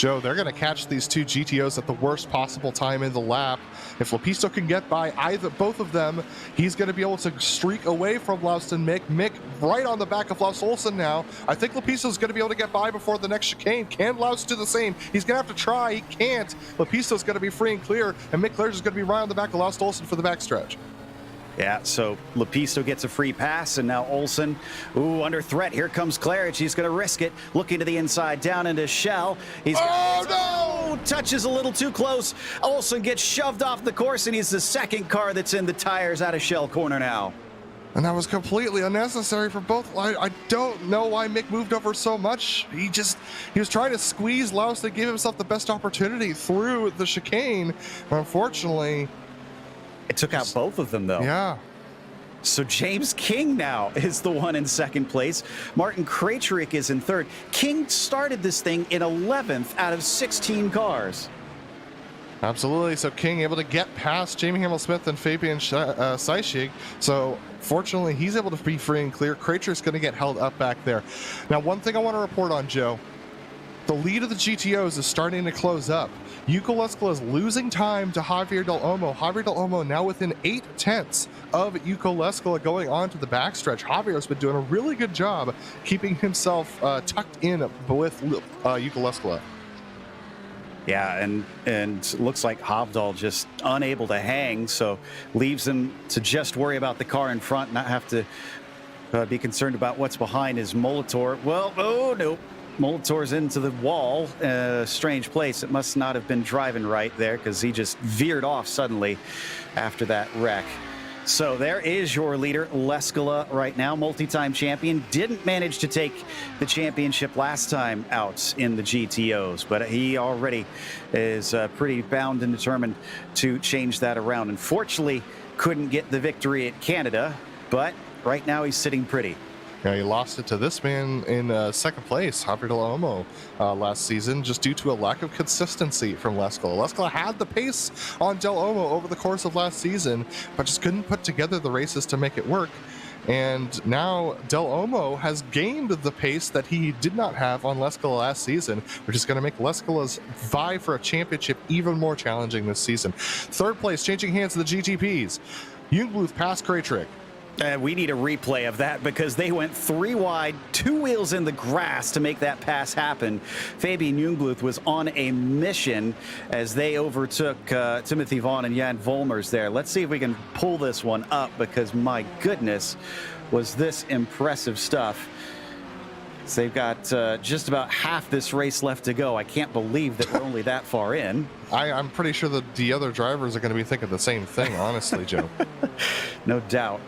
Joe, they're going to catch these two GTOs at the worst possible time in the lap. If Lepisto can get by both of them, he's going to be able to streak away from Laust and Mick. Mick right on the back of Laust Olsen now. I think Lepisto's going to be able to get by before the next chicane. Can Laust do the same? He's going to have to try. He can't. Lepisto's going to be free and clear, and Mick Claridge is going to be right on the back of Laust Olsen for the backstretch.
Yeah, so Lepisto gets a free pass, and now Olsen, under threat. Here comes Claridge. He's going to risk it. Looking to the inside, down into Shell. He's touches a little too close. Olsen gets shoved off the course, and he's the second car that's in the tires out of Shell corner now.
And that was completely unnecessary for both. I don't know why Mick moved over so much. He was trying to squeeze Laust and give himself the best opportunity through the chicane. But unfortunately,
it took out both of them, though.
Yeah.
So James King now is the one in second place. Martin Krajcik is in third. King started this thing in 11th out of 16 cars.
Absolutely. So King able to get past Jamie Hamill-Smith and Fabian Seischig. So fortunately, he's able to be free and clear. Krajcik's going to get held up back there. Now, one thing I want to report on, Joe. The lead of the GTOs is starting to close up. Yuko Leskola is losing time to Javier Del Olmo. Javier Del Olmo now within 8/10 of Yuko Leskola going on to the backstretch. Javier's been doing a really good job keeping himself tucked in with Yuko Leskola.
Yeah, and looks like Hovdal just unable to hang, so leaves him to just worry about the car in front, not have to be concerned about what's behind his Molitor. Well, oh, no. Molitor's into the wall. Strange place. It must not have been driving right there because he just veered off suddenly after that wreck. So there is your leader, Leskola, right now, multi-time champion. Didn't manage to take the championship last time out in the GTOs, but he already is pretty bound and determined to change that around. Unfortunately, couldn't get the victory at Canada, but right now he's sitting pretty.
Yeah, he lost it to this man in second place, Javier Del Olmo, last season, just due to a lack of consistency from Leskola. Leskola had the pace on Del Olmo over the course of last season, but just couldn't put together the races to make it work. And now Del Olmo has gained the pace that he did not have on Leskola last season, which is going to make Leskola's vie for a championship even more challenging this season. Third place, changing hands to the GTPs. Jungbluth passed Krajcik.
We need a replay of that because they went 3 wide, 2 wheels in the grass to make that pass happen. Fabian Jungbluth was on a mission as they overtook Timothy Vaughn and Jan Volmers there. Let's see if we can pull this one up because, my goodness, was this impressive stuff. So they've got just about half this race left to go. I can't believe that we're only that far in.
I'm pretty sure that the other drivers are going to be thinking the same thing, honestly, Joe.
No doubt.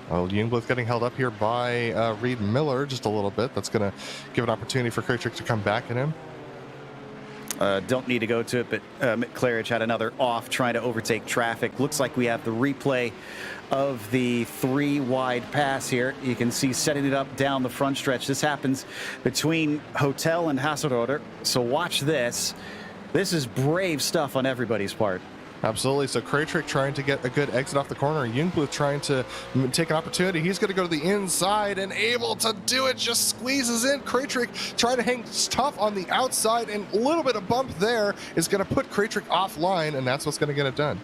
Well, Jungbluth getting held up here by Reed Miller just a little bit. That's going to give an opportunity for Krajcik to come back at him.
Don't need to go to it, but Mick Claridge had another off trying to overtake traffic. Looks like we have the replay of the 3 wide pass here. You can see setting it up down the front stretch. This happens between Hotel and Hasselroder. So watch this. This is brave stuff on everybody's part.
Absolutely. So Krajcik trying to get a good exit off the corner. Jungbluth trying to take an opportunity. He's going to go to the inside and able to do it. Just squeezes in. Krajcik trying to hang tough on the outside, and a little bit of bump there is going to put Krajcik offline, and that's what's going to get it done.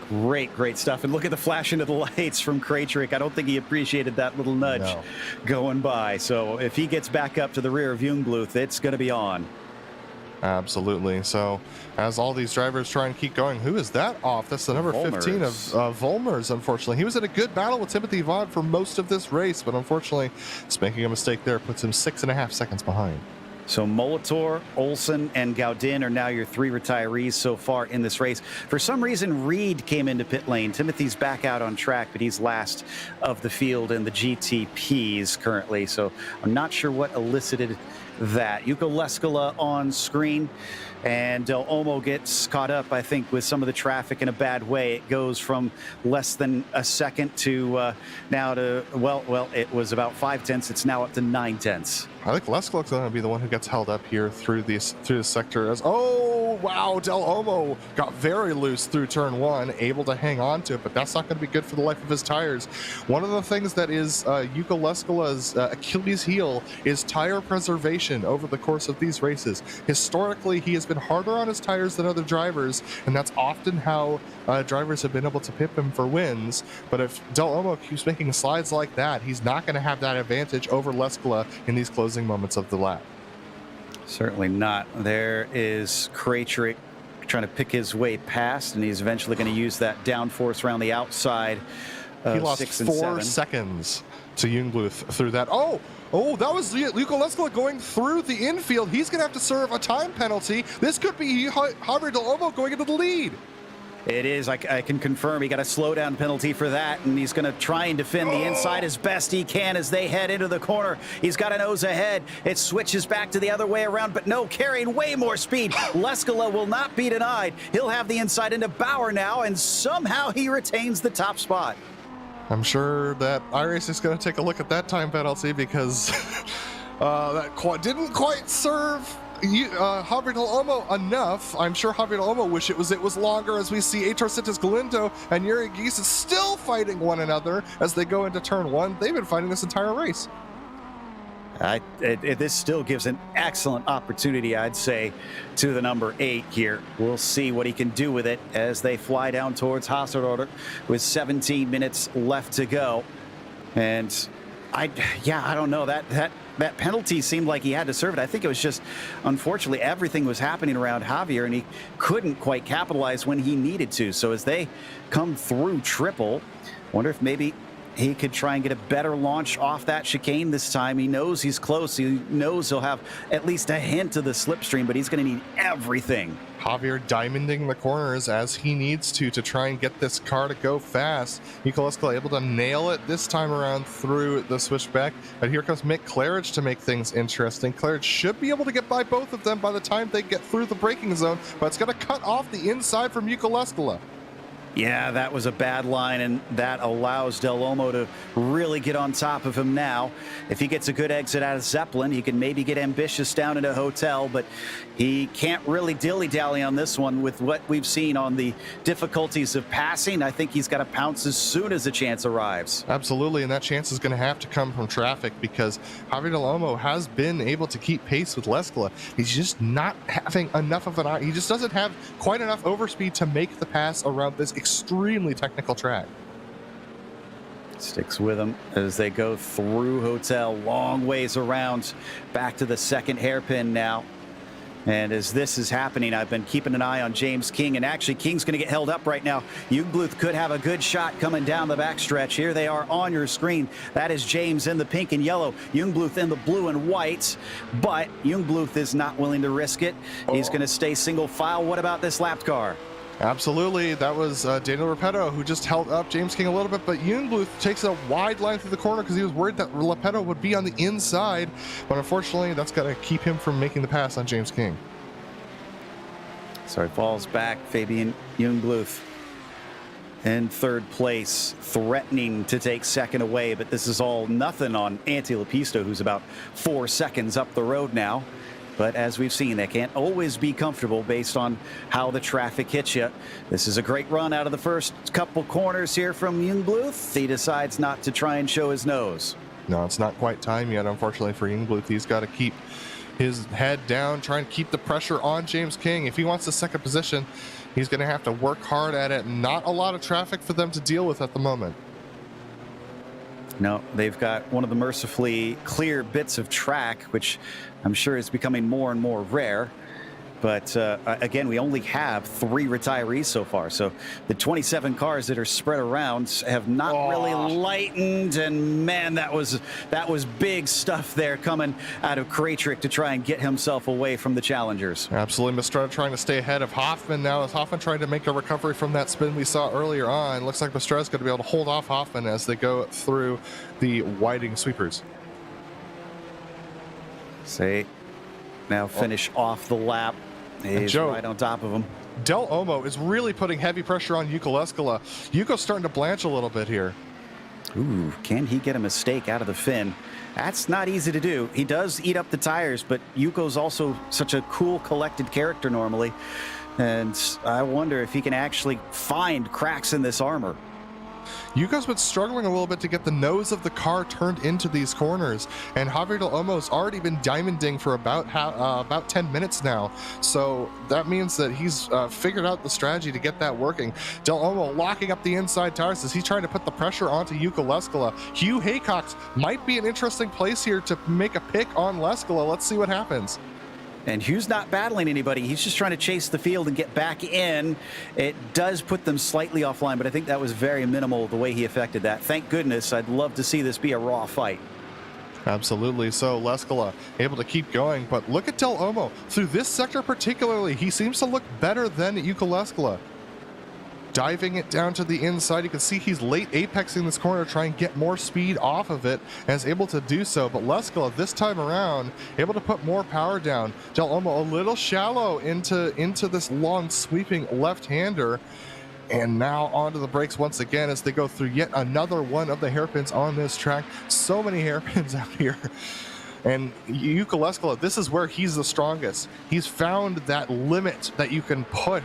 Great stuff. And look at the flash into the lights from Krajcik. I don't think he appreciated that little nudge going by. So if he gets back up to the rear of Jungbluth, it's going to be on.
Absolutely. So as all these drivers try and keep going, who is that off? That's the number 15 of Volmers, unfortunately. He was in a good battle with Timothy Vaughn for most of this race, but unfortunately, just making a mistake there puts him 6.5 seconds behind.
So Molitor, Olsen, and Gaudin are now your 3 retirees so far in this race. For some reason, Reed came into pit lane. Timothy's back out on track, but he's last of the field in the GTPs currently. So I'm not sure what elicited that. Yuko Leskola on screen, and Del Olmo gets caught up, I think, with some of the traffic in a bad way. It goes from less than a second to now to, well, it was about 5/10. It's now up to 9/10.
I think Leskola's going to be the one who gets held up here through this sector. As wow, Del Olmo got very loose through turn 1, able to hang on to it, but that's not going to be good for the life of his tires. One of the things that is Jukka Leskala's Achilles heel is tire preservation over the course of these races. Historically, he has been harder on his tires than other drivers, and that's often how drivers have been able to pip him for wins. But if Del Olmo keeps making slides like that, he's not going to have that advantage over Leskala in these closing moments of the lap.
Certainly not. There is Krajcik trying to pick his way past, and he's eventually going to use that downforce around the outside.
He lost 4 seconds to Jungbluth through that. Oh, that was Jukka Leskala going through the infield. He's going to have to serve a time penalty. This could be Javier Del Olmo going into the lead.
It is. I can confirm he got a slowdown penalty for that, and he's going to try and defend the inside as best he can as they head into the corner. He's got a nose ahead. It switches back to the other way around, but no, carrying way more speed. Leskala will not be denied. He'll have the inside into Bauer now, and somehow he retains the top spot.
I'm sure that iRacing is going to take a look at that time penalty because that didn't quite serve Javier Del Olmo enough. I'm sure Javier Del Olmo wish it was longer, as we see Heitor Sintes Galindo and Yuri Geese still fighting one another as they go into turn 1. They've been fighting this entire race.
This still gives an excellent opportunity, I'd say, to the number 8 here. We'll see what he can do with it as they fly down towards Hasselorder with 17 minutes left to go. And I don't know, that penalty seemed like he had to serve it. I think it was just, unfortunately, everything was happening around Javier, and he couldn't quite capitalize when he needed to. So as they come through triple, wonder if maybe he could try and get a better launch off that chicane this time. He knows he's close. He knows he'll have at least a hint of the slipstream, but he's going to need everything.
Javier diamonding the corners as he needs to try and get this car to go fast. Jukka Leskala able to nail it this time around through the switchback. And here comes Mick Claridge to make things interesting. Claridge should be able to get by both of them by the time they get through the braking zone, but it's going to cut off the inside from Jukka Leskala.
Yeah, that was a bad line, and that allows Del Olmo to really get on top of him now. If he gets a good exit out of Zeppelin, he can maybe get ambitious down into Hotel, but he can't really dilly-dally on this one with what we've seen on the difficulties of passing. I think he's got to pounce as soon as the chance arrives.
Absolutely, and that chance is going to have to come from traffic because Javier Del Olmo has been able to keep pace with Leskala. He's just not having enough of he just doesn't have quite enough overspeed to make the pass around this extremely technical track.
Sticks with them as they go through Hotel, long ways around, back to the second hairpin now. And as this is happening, I've been keeping an eye on James King, and actually King's going to get held up right now. Jungbluth could have a good shot coming down the backstretch. Here they are on your screen. That is James in the pink and yellow, Jungbluth in the blue and white, but Jungbluth is not willing to risk it. He's going to stay single file. What about this lapped car?
Absolutely, that was Daniel Repetto who just held up James King a little bit, but Jungbluth takes a wide line through the corner because he was worried that Repetto would be on the inside, but unfortunately that's got to keep him from making the pass on James King.
So he falls back, Fabian Jungbluth in third place, threatening to take second away, but this is all nothing on Antti Lepisto, who's about 4 seconds up the road now. But as we've seen, they can't always be comfortable based on how the traffic hits you. This is a great run out of the first couple corners here from Jungbluth. He decides not to try and show his nose.
No, it's not quite time yet, unfortunately, for Jungbluth. He's got to keep his head down, try and keep the pressure on James King. If he wants the second position, he's going to have to work hard at it. Not a lot of traffic for them to deal with at the moment.
No, they've got one of the mercifully clear bits of track, which I'm sure is becoming more and more rare. But again, we only have 3 retirees so far. So the 27 cars that are spread around have not really lightened. And man, that was big stuff there coming out of Krajcik to try and get himself away from the challengers.
Absolutely. Mastretta trying to stay ahead of Hoffman now as Hoffman trying to make a recovery from that spin we saw earlier on. Looks like Mastretta's going to be able to hold off Hoffman as they go through the Whiting sweepers.
Say, now finish off the lap. He's
Joe,
right on top of him.
Del Olmo is really putting heavy pressure on Jukka Leskala. Jukka's starting to blanch a little bit here.
Ooh, can he get a mistake out of the fin? That's not easy to do. He does eat up the tires, but Yuko's also such a cool, collected character normally. And I wonder if he can actually find cracks in this armor.
Yuko's been struggling a little bit to get the nose of the car turned into these corners, and Javier Del Olmo's already been diamonding for about 10 minutes now. So that means that he's figured out the strategy to get that working. Del Olmo locking up the inside tires as he's trying to put the pressure onto Yuko Leskola. Hugh Haycox might be an interesting place here to make a pick on Leskola. Let's see what happens.
And Hugh's not battling anybody. He's just trying to chase the field and get back in. It does put them slightly offline, but I think that was very minimal the way he affected that. Thank goodness. I'd love to see this be a raw fight.
Absolutely. So Leskola able to keep going, but look at Del Olmo. Through this sector particularly, he seems to look better than Yuko Leskola. Diving it down to the inside, you can see he's late apexing this corner to try and get more speed off of it, and is able to do so. But Leskola this time around able to put more power down. Del Olmo a little shallow into this long sweeping left-hander, and now onto the brakes once again as they go through yet another one of the hairpins on this track. So many hairpins out here. And Yuko Leskola, this is where he's the strongest. He's found that limit that you can put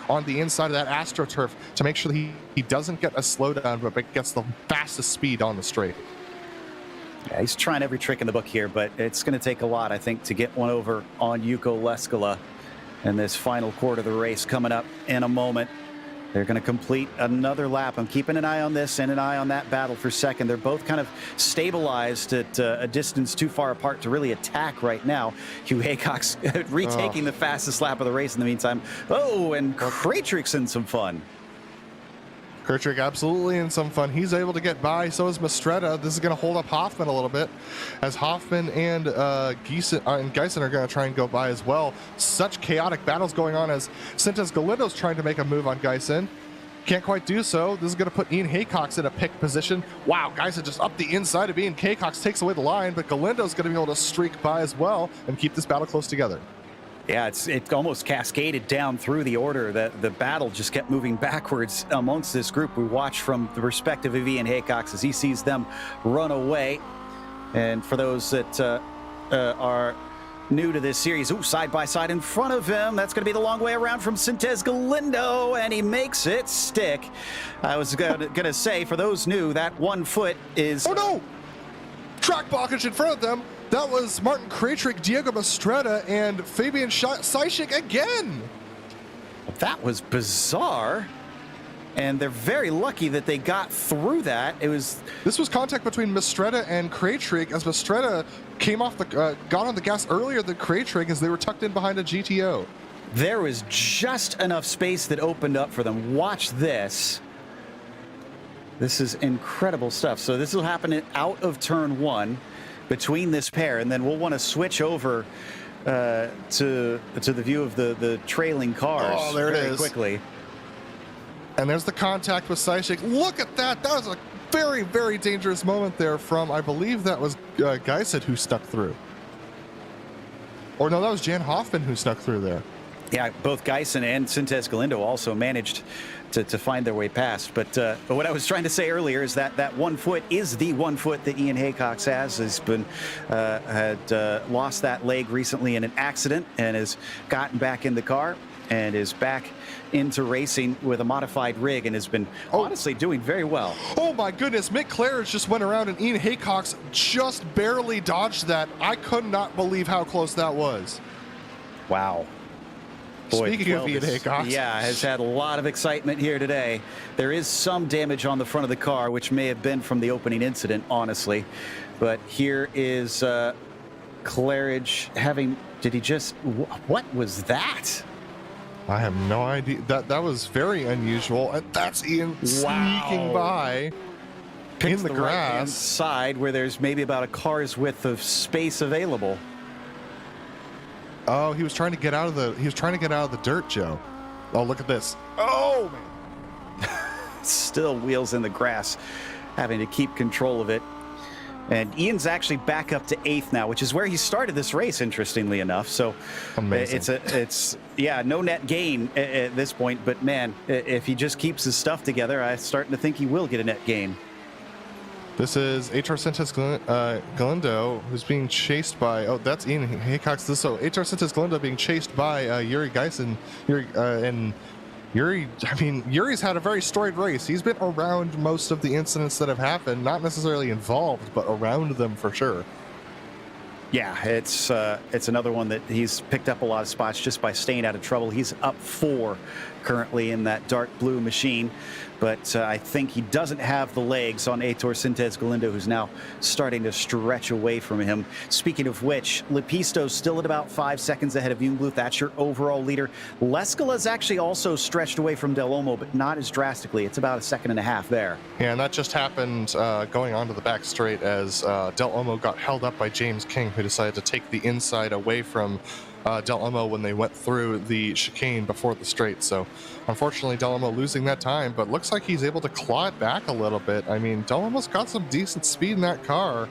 on the inside of that AstroTurf to make sure that he doesn't get a slowdown, but gets the fastest speed on the straight.
Yeah, he's trying every trick in the book here, but it's going to take a lot, I think, to get one over on Yuko Leskola in this final quarter of the race coming up in a moment. They're going to complete another lap. I'm keeping an eye on this and an eye on that battle for second. They're both kind of stabilized at a distance too far apart to really attack right now. Hugh Haycox retaking the fastest lap of the race in the meantime. Oh, and Kratrik's in some fun.
Kratrick absolutely in some fun. He's able to get by. So is Mistretta. This is going to hold up Hoffman a little bit, as Hoffman and Geisen are going to try and go by as well. Such chaotic battles going on as Sintes Galindo's trying to make a move on Geisen. Can't quite do so. This is going to put Ian Haycox in a pick position. Wow, Geisen just up the inside of Ian Haycox, takes away the line, but Galindo's going to be able to streak by as well and keep this battle close together.
Yeah, it almost cascaded down through the order. The battle just kept moving backwards amongst this group. We watch from the perspective of Ian Haycox as he sees them run away. And for those that are new to this series, side by side in front of him, that's going to be the long way around from Sintes Galindo, and he makes it stick. I was going to say, for those new, that 1 foot is...
Oh no! Track blockage in front of them. That was Martin Kratrick, Diego Mistretta, and Fabian Seischik again.
That was bizarre. And they're very lucky that they got through that.
This was contact between Mistretta and Kratrick, as Mistretta came off got on the gas earlier than Kratrick as they were tucked in behind a GTO.
There was just enough space that opened up for them. Watch this. This is incredible stuff. So this will happen out of turn 1. Between this pair, and then we'll want to switch over to the view of the trailing cars.
Oh, there it is.
Quickly.
And there's the contact with Seischik. Look at that! That was a very, very dangerous moment there from, I believe that was Geisen who stuck through. Or no, that was Jan Hoffman who snuck through there.
Yeah, both Geisen and Sintes Galindo also managed to find their way past. But what I was trying to say earlier is that 1 foot is the 1 foot that Ian Haycox has been had lost that leg recently in an accident and has gotten back in the car and is back into racing with a modified rig and has been honestly doing very well.
Oh my goodness, Mick Claridge just went around and Ian Haycox just barely dodged that. I could not believe how close that was.
Wow. Boy,
speaking of Ian Haycox.
Yeah, has had a lot of excitement here today. There is some damage on the front of the car, which may have been from the opening incident, honestly. But here is Claridge having... Did he just... What was that?
I have no idea. That was very unusual. And that's Ian sneaking by in the grass.
Right-hand side where there's maybe about a car's width of space available.
Oh, he was trying to get out of the dirt, Joe. Oh, look at this. Oh, man.
Still wheels in the grass, having to keep control of it. And Ian's actually back up to 8th now, which is where he started this race, interestingly enough. So
amazing.
It's no net gain at this point, but man, if he just keeps his stuff together, I'm starting to think he will get a net gain.
This is HR Sintes Galindo, who's being chased by, oh, that's Ian Haycock's. So HR Sintes Galindo being chased by Yuri Geisen. Yuri's had a very storied race. He's been around most of the incidents that have happened, not necessarily involved, but around them for sure.
Yeah, it's another one that he's picked up a lot of spots just by staying out of trouble. He's up 4 currently in that dark blue machine, but I think he doesn't have the legs on Aitor Sintes Galindo, who's now starting to stretch away from him. Speaking of which, Lepisto's still at about 5 seconds ahead of Jungbluth. That's your overall leader. Leskala's actually also stretched away from Del Olmo, but not as drastically. It's about 1.5 seconds there.
Yeah, and that just happened going onto the back straight as Del Olmo got held up by James King, who decided to take the inside away from Del Olmo when they went through the chicane before the straight. So unfortunately Del Olmo losing that time, but looks like he's able to claw it back a little bit. I mean, Del Olmo's got some decent speed in that car.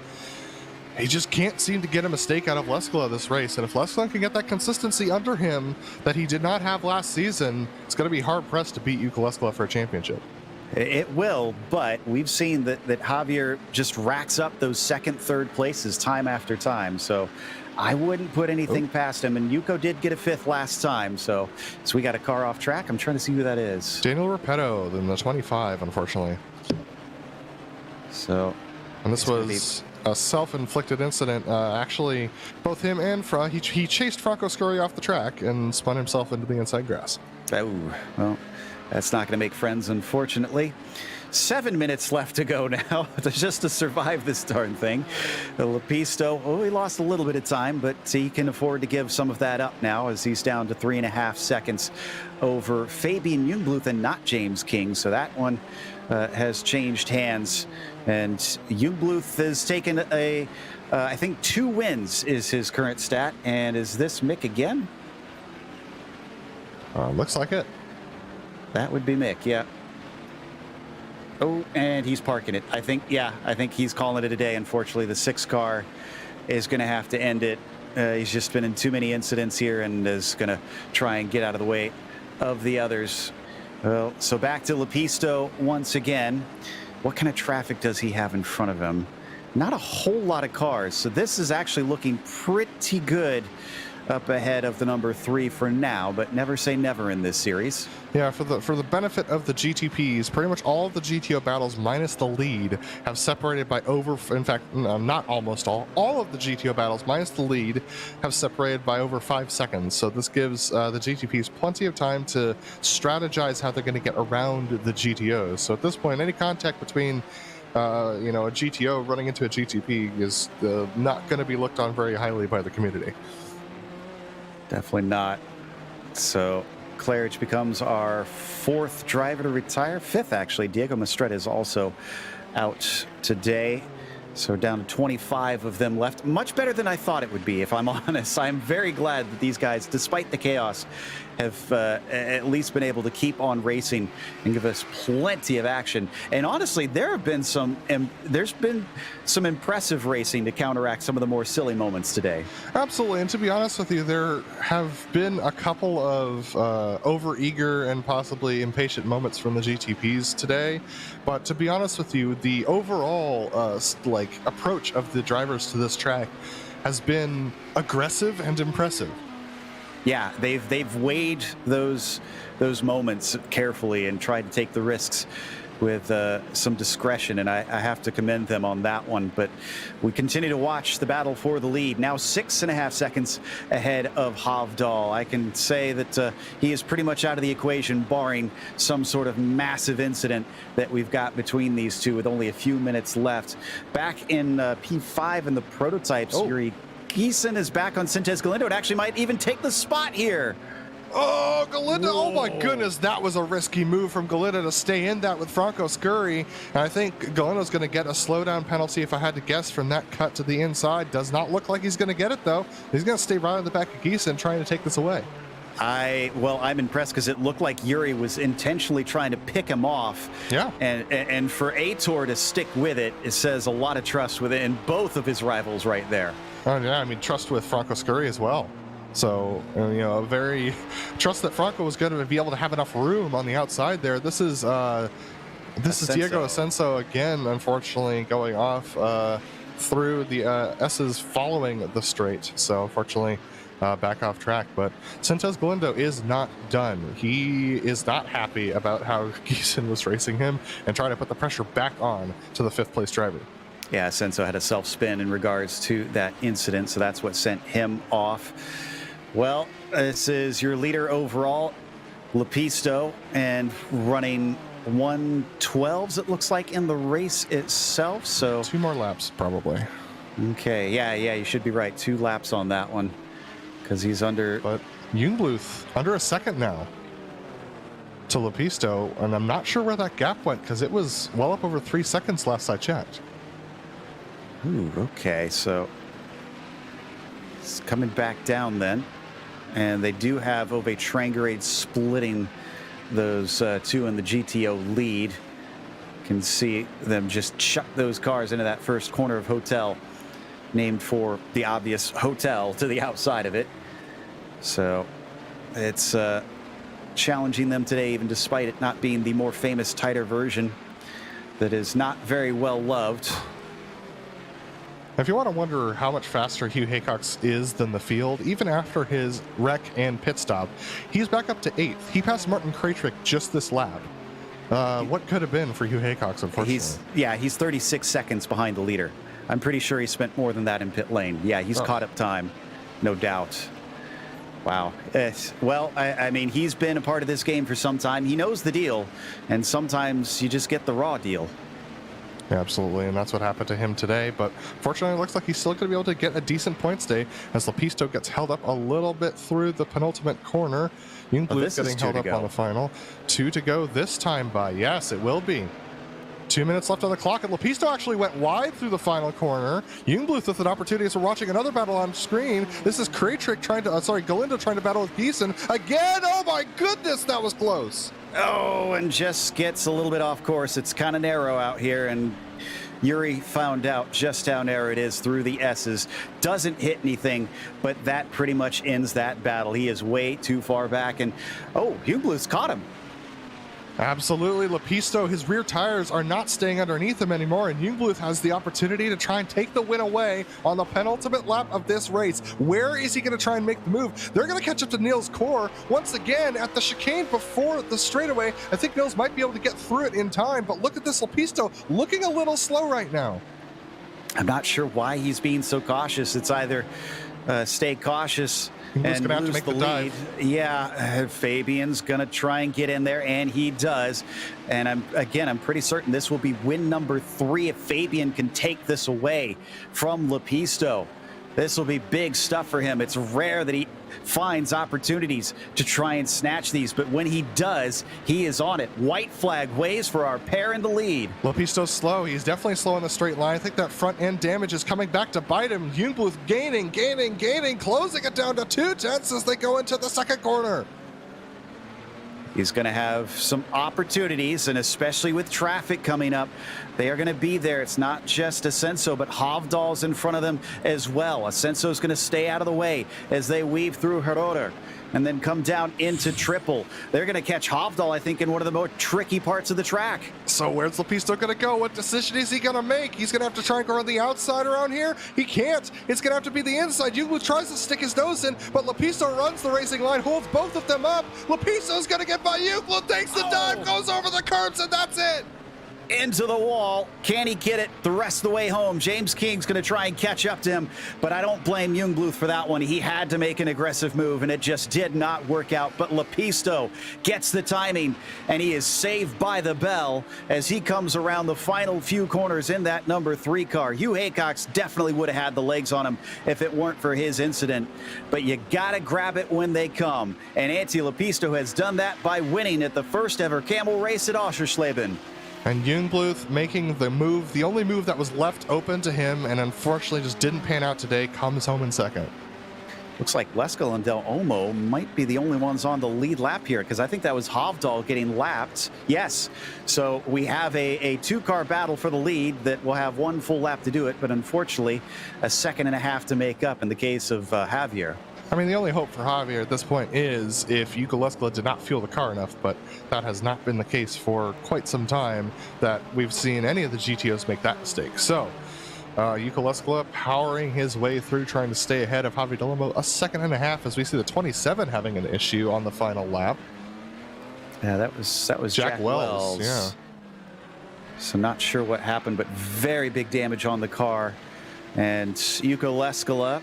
He just can't seem to get a mistake out of Leskala this race, and if Leskala can get that consistency under him that he did not have last season, it's going to be hard pressed to beat Yuka Leskala for a championship.
It will, but we've seen that Javier just racks up those second, third places time after time. So I wouldn't put anything past him. And Yuko did get a 5th last time. So we got a car off track. I'm trying to see who that is.
Daniel Repetto, then the 25, unfortunately.
So,
and this was a self-inflicted incident. Actually, both him and he chased Franco Scurri off the track and spun himself into the inside grass.
Oh, well. That's not going to make friends, unfortunately. 7 minutes left to go now just to survive this darn thing. Lepisto, he lost a little bit of time, but he can afford to give some of that up now as he's down to 3.5 seconds over Fabian Jungbluth and not James King. So that one has changed hands. And Jungbluth has taken I think 2 wins is his current stat. And is this Mick again?
Looks like it.
That would be Mick, yeah. Oh, and he's parking it. I think he's calling it a day. Unfortunately, the 6 car is going to have to end it. He's just been in too many incidents here and is going to try and get out of the way of the others. Well, so back to Lepisto once again. What kind of traffic does he have in front of him? Not a whole lot of cars. So this is actually looking pretty good up ahead of the number 3 for now, but never say never in this series.
Yeah, for the benefit of the GTPs, pretty much all of the GTO battles minus the lead have separated by in fact, not almost all of the GTO battles minus the lead have separated by over 5 seconds. So this gives the GTPs plenty of time to strategize how they're going to get around the GTOs. So at this point, any contact between a GTO running into a GTP is not going to be looked on very highly by the community.
Definitely not. So Claridge becomes our 4th driver to retire. 5th, actually. Diego Mistretta is also out today. So down to 25 of them left. Much better than I thought it would be, if I'm honest. I'm very glad that these guys, despite the chaos, have at least been able to keep on racing and give us plenty of action. And honestly, there's been some impressive racing to counteract some of the more silly moments today.
Absolutely, and to be honest with you, there have been a couple of overeager and possibly impatient moments from the GTPs today. But to be honest with you, the overall approach of the drivers to this track has been aggressive and impressive.
Yeah, they've weighed those moments carefully and tried to take the risks with some discretion, and I have to commend them on that one. But we continue to watch the battle for the lead. Now 6.5 seconds ahead of Havdal. I can say that he is pretty much out of the equation, barring some sort of massive incident that we've got between these two with only a few minutes left. Back in P5 in the prototypes, Yuri Geisen is back on Sintes Galindo. It actually might even take the spot here.
Oh, Galindo! Whoa. Oh my goodness, that was a risky move from Galindo to stay in that with Franco Scurri. And I think Galindo's going to get a slowdown penalty if I had to guess from that cut to the inside. Does not look like he's going to get it though. He's going to stay right on the back of Geisen trying to take this away.
I'm impressed because it looked like Yuri was intentionally trying to pick him off.
Yeah.
And for Aitor to stick with it, it says a lot of trust with it in both of his rivals right there.
Oh yeah, I mean trust with Franco Scurri as well. So, a very trust that Franco was going to be able to have enough room on the outside there. This is This is Diego Ascenso again, unfortunately, going off through the S's following the straight. So unfortunately, back off track. But Santos Galindo is not done. He is not happy about how Gieson was racing him and trying to put the pressure back on to the 5th place driver.
Yeah, Ascenso had a self-spin in regards to that incident, so that's what sent him off. Well, this is your leader overall, Lepisto, and running 112s, it looks like, in the race itself. So
2 more laps, probably.
Okay, yeah, you should be right. 2 laps on that one, because he's under.
But Jungbluth under a second now to Lepisto, and I'm not sure where that gap went because it was well up over 3 seconds last I checked.
Ooh, okay, so it's coming back down then, and they do have Ove Trangerade splitting those 2 in the GTO lead. Can see them just chuck those cars into that first corner of Hotel, named for the obvious hotel to the outside of it. So it's challenging them today, even despite it not being the more famous, tighter version that is not very well loved.
If you want to wonder how much faster Hugh Haycox is than the field, even after his wreck and pit stop, he's back up to 8th. He passed Martin Krajcik just this lap. What could have been for Hugh Haycox, unfortunately?
He's 36 seconds behind the leader. I'm pretty sure he spent more than that in pit lane. Yeah, he's caught up time, no doubt. Wow. Well, I mean, he's been a part of this game for some time. He knows the deal, and sometimes you just get the raw deal.
Yeah, absolutely, and that's what happened to him today. But fortunately, it looks like he's still going to be able to get a decent points day as Lepisto gets held up a little bit through the penultimate corner. Jungbluth getting held up on the final. 2 to go this time by. Yes, it will be. 2 minutes left on the clock, and Lepisto actually went wide through the final corner. Jungbluth with an opportunity, so we're watching another battle on screen. This is Krajcik trying to, Galindo trying to battle with Gieson. Again, oh my goodness, that was close.
Oh, and just gets a little bit off course. It's kind of narrow out here, and Yuri found out just how narrow it is through the S's. Doesn't hit anything, but that pretty much ends that battle. He is way too far back, and oh, Jungbluth's caught him.
Absolutely, Lepisto, his rear tires are not staying underneath him anymore, and Jungbluth has the opportunity to try and take the win away on the penultimate lap of this race. Where is he going to try and make the move? They're going to catch up to Niels Core once again at the chicane before the straightaway. I think Niels might be able to get through it in time, but look at this Lepisto looking a little slow right now.
I'm not sure why he's being so cautious. It's either stay cautious and
gonna have to
lose
make
the
the
lead.
dive.
Yeah, Fabian's gonna try and get in there, and he does. And I'm pretty certain this will be win number 3 if Fabian can take this away from Lepisto. This will be big stuff for him. It's rare that he finds opportunities to try and snatch these, but when he does, he is on it. White flag waves for our pair in the lead.
Lepisto's slow. He's definitely slow in the straight line. I think that front end damage is coming back to bite him. Jungbluth gaining, closing it down to 2/10 as they go into the second corner.
He's going to have some opportunities, and especially with traffic coming up, they are going to be there. It's not just Ascenso, but Hovdal's in front of them as well. Ascenso's going to stay out of the way as they weave through Herrera and then come down into triple. They're going to catch Hovdal, I think, in one of the more tricky parts of the track.
So where's Lepisto going to go? What decision is he going to make? He's going to have to try and go on the outside around here. He can't. It's going to have to be the inside. Jungbluth tries to stick his nose in, but Lepisto runs the racing line, holds both of them up. Lepisto's going to get by Jungbluth, takes the dive, goes over the curbs, and that's it.
Into the wall. Can he get it the rest of the way home? James King's going to try and catch up to him, but I don't blame Jungbluth for that one. He had to make an aggressive move, and it just did not work out. But Lepisto gets the timing, and he is saved by the bell as he comes around the final few corners in that number 3 car. Hugh Haycox definitely would have had the legs on him if it weren't for his incident, but you got to grab it when they come, and Antti Lepisto has done that by winning at the first ever camel race at Oschersleben.
And Jungbluth making the move, the only move that was left open to him and unfortunately just didn't pan out today, comes home in second.
Looks like Lesko and Del Olmo might be the only ones on the lead lap here, because I think that was Hovdal getting lapped. Yes, so we have a 2-car battle for the lead that will have 1 full lap to do it, but unfortunately a 2.5 seconds to make up in the case of Javier.
I mean, the only hope for Javier at this point is if Yuka Leskala did not fuel the car enough, but that has not been the case for quite some time that we've seen any of the GTOs make that mistake. So, Yuka Leskala powering his way through, trying to stay ahead of Javier Delamo a second and a half, as we see the 27 having an issue on the final lap.
Yeah, that was Jack Wells.
Yeah.
So not sure what happened, but very big damage on the car. And Yuka Leskala,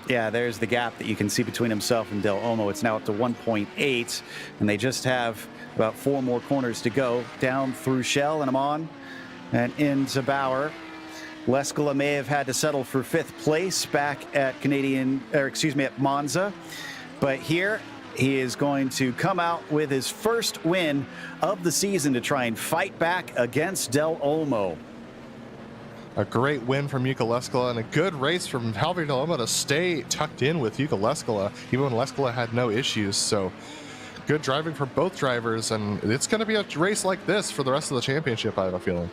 yeah, there's the gap that you can see between himself and Del Olmo. It's now up to 1.8, and they just have about 4 more corners to go. Down through Shell and Amon and into Bauer. Leskala may have had to settle for 5th place back at at Monza, but here he is going to come out with his first win of the season to try and fight back against Del Olmo.
A great win from Yuka Leskala and a good race from Javier Del Olmo to stay tucked in with Yuka Leskala, even when Leskala had no issues. So good driving for both drivers, and it's going to be a race like this for the rest of the championship, I have a feeling.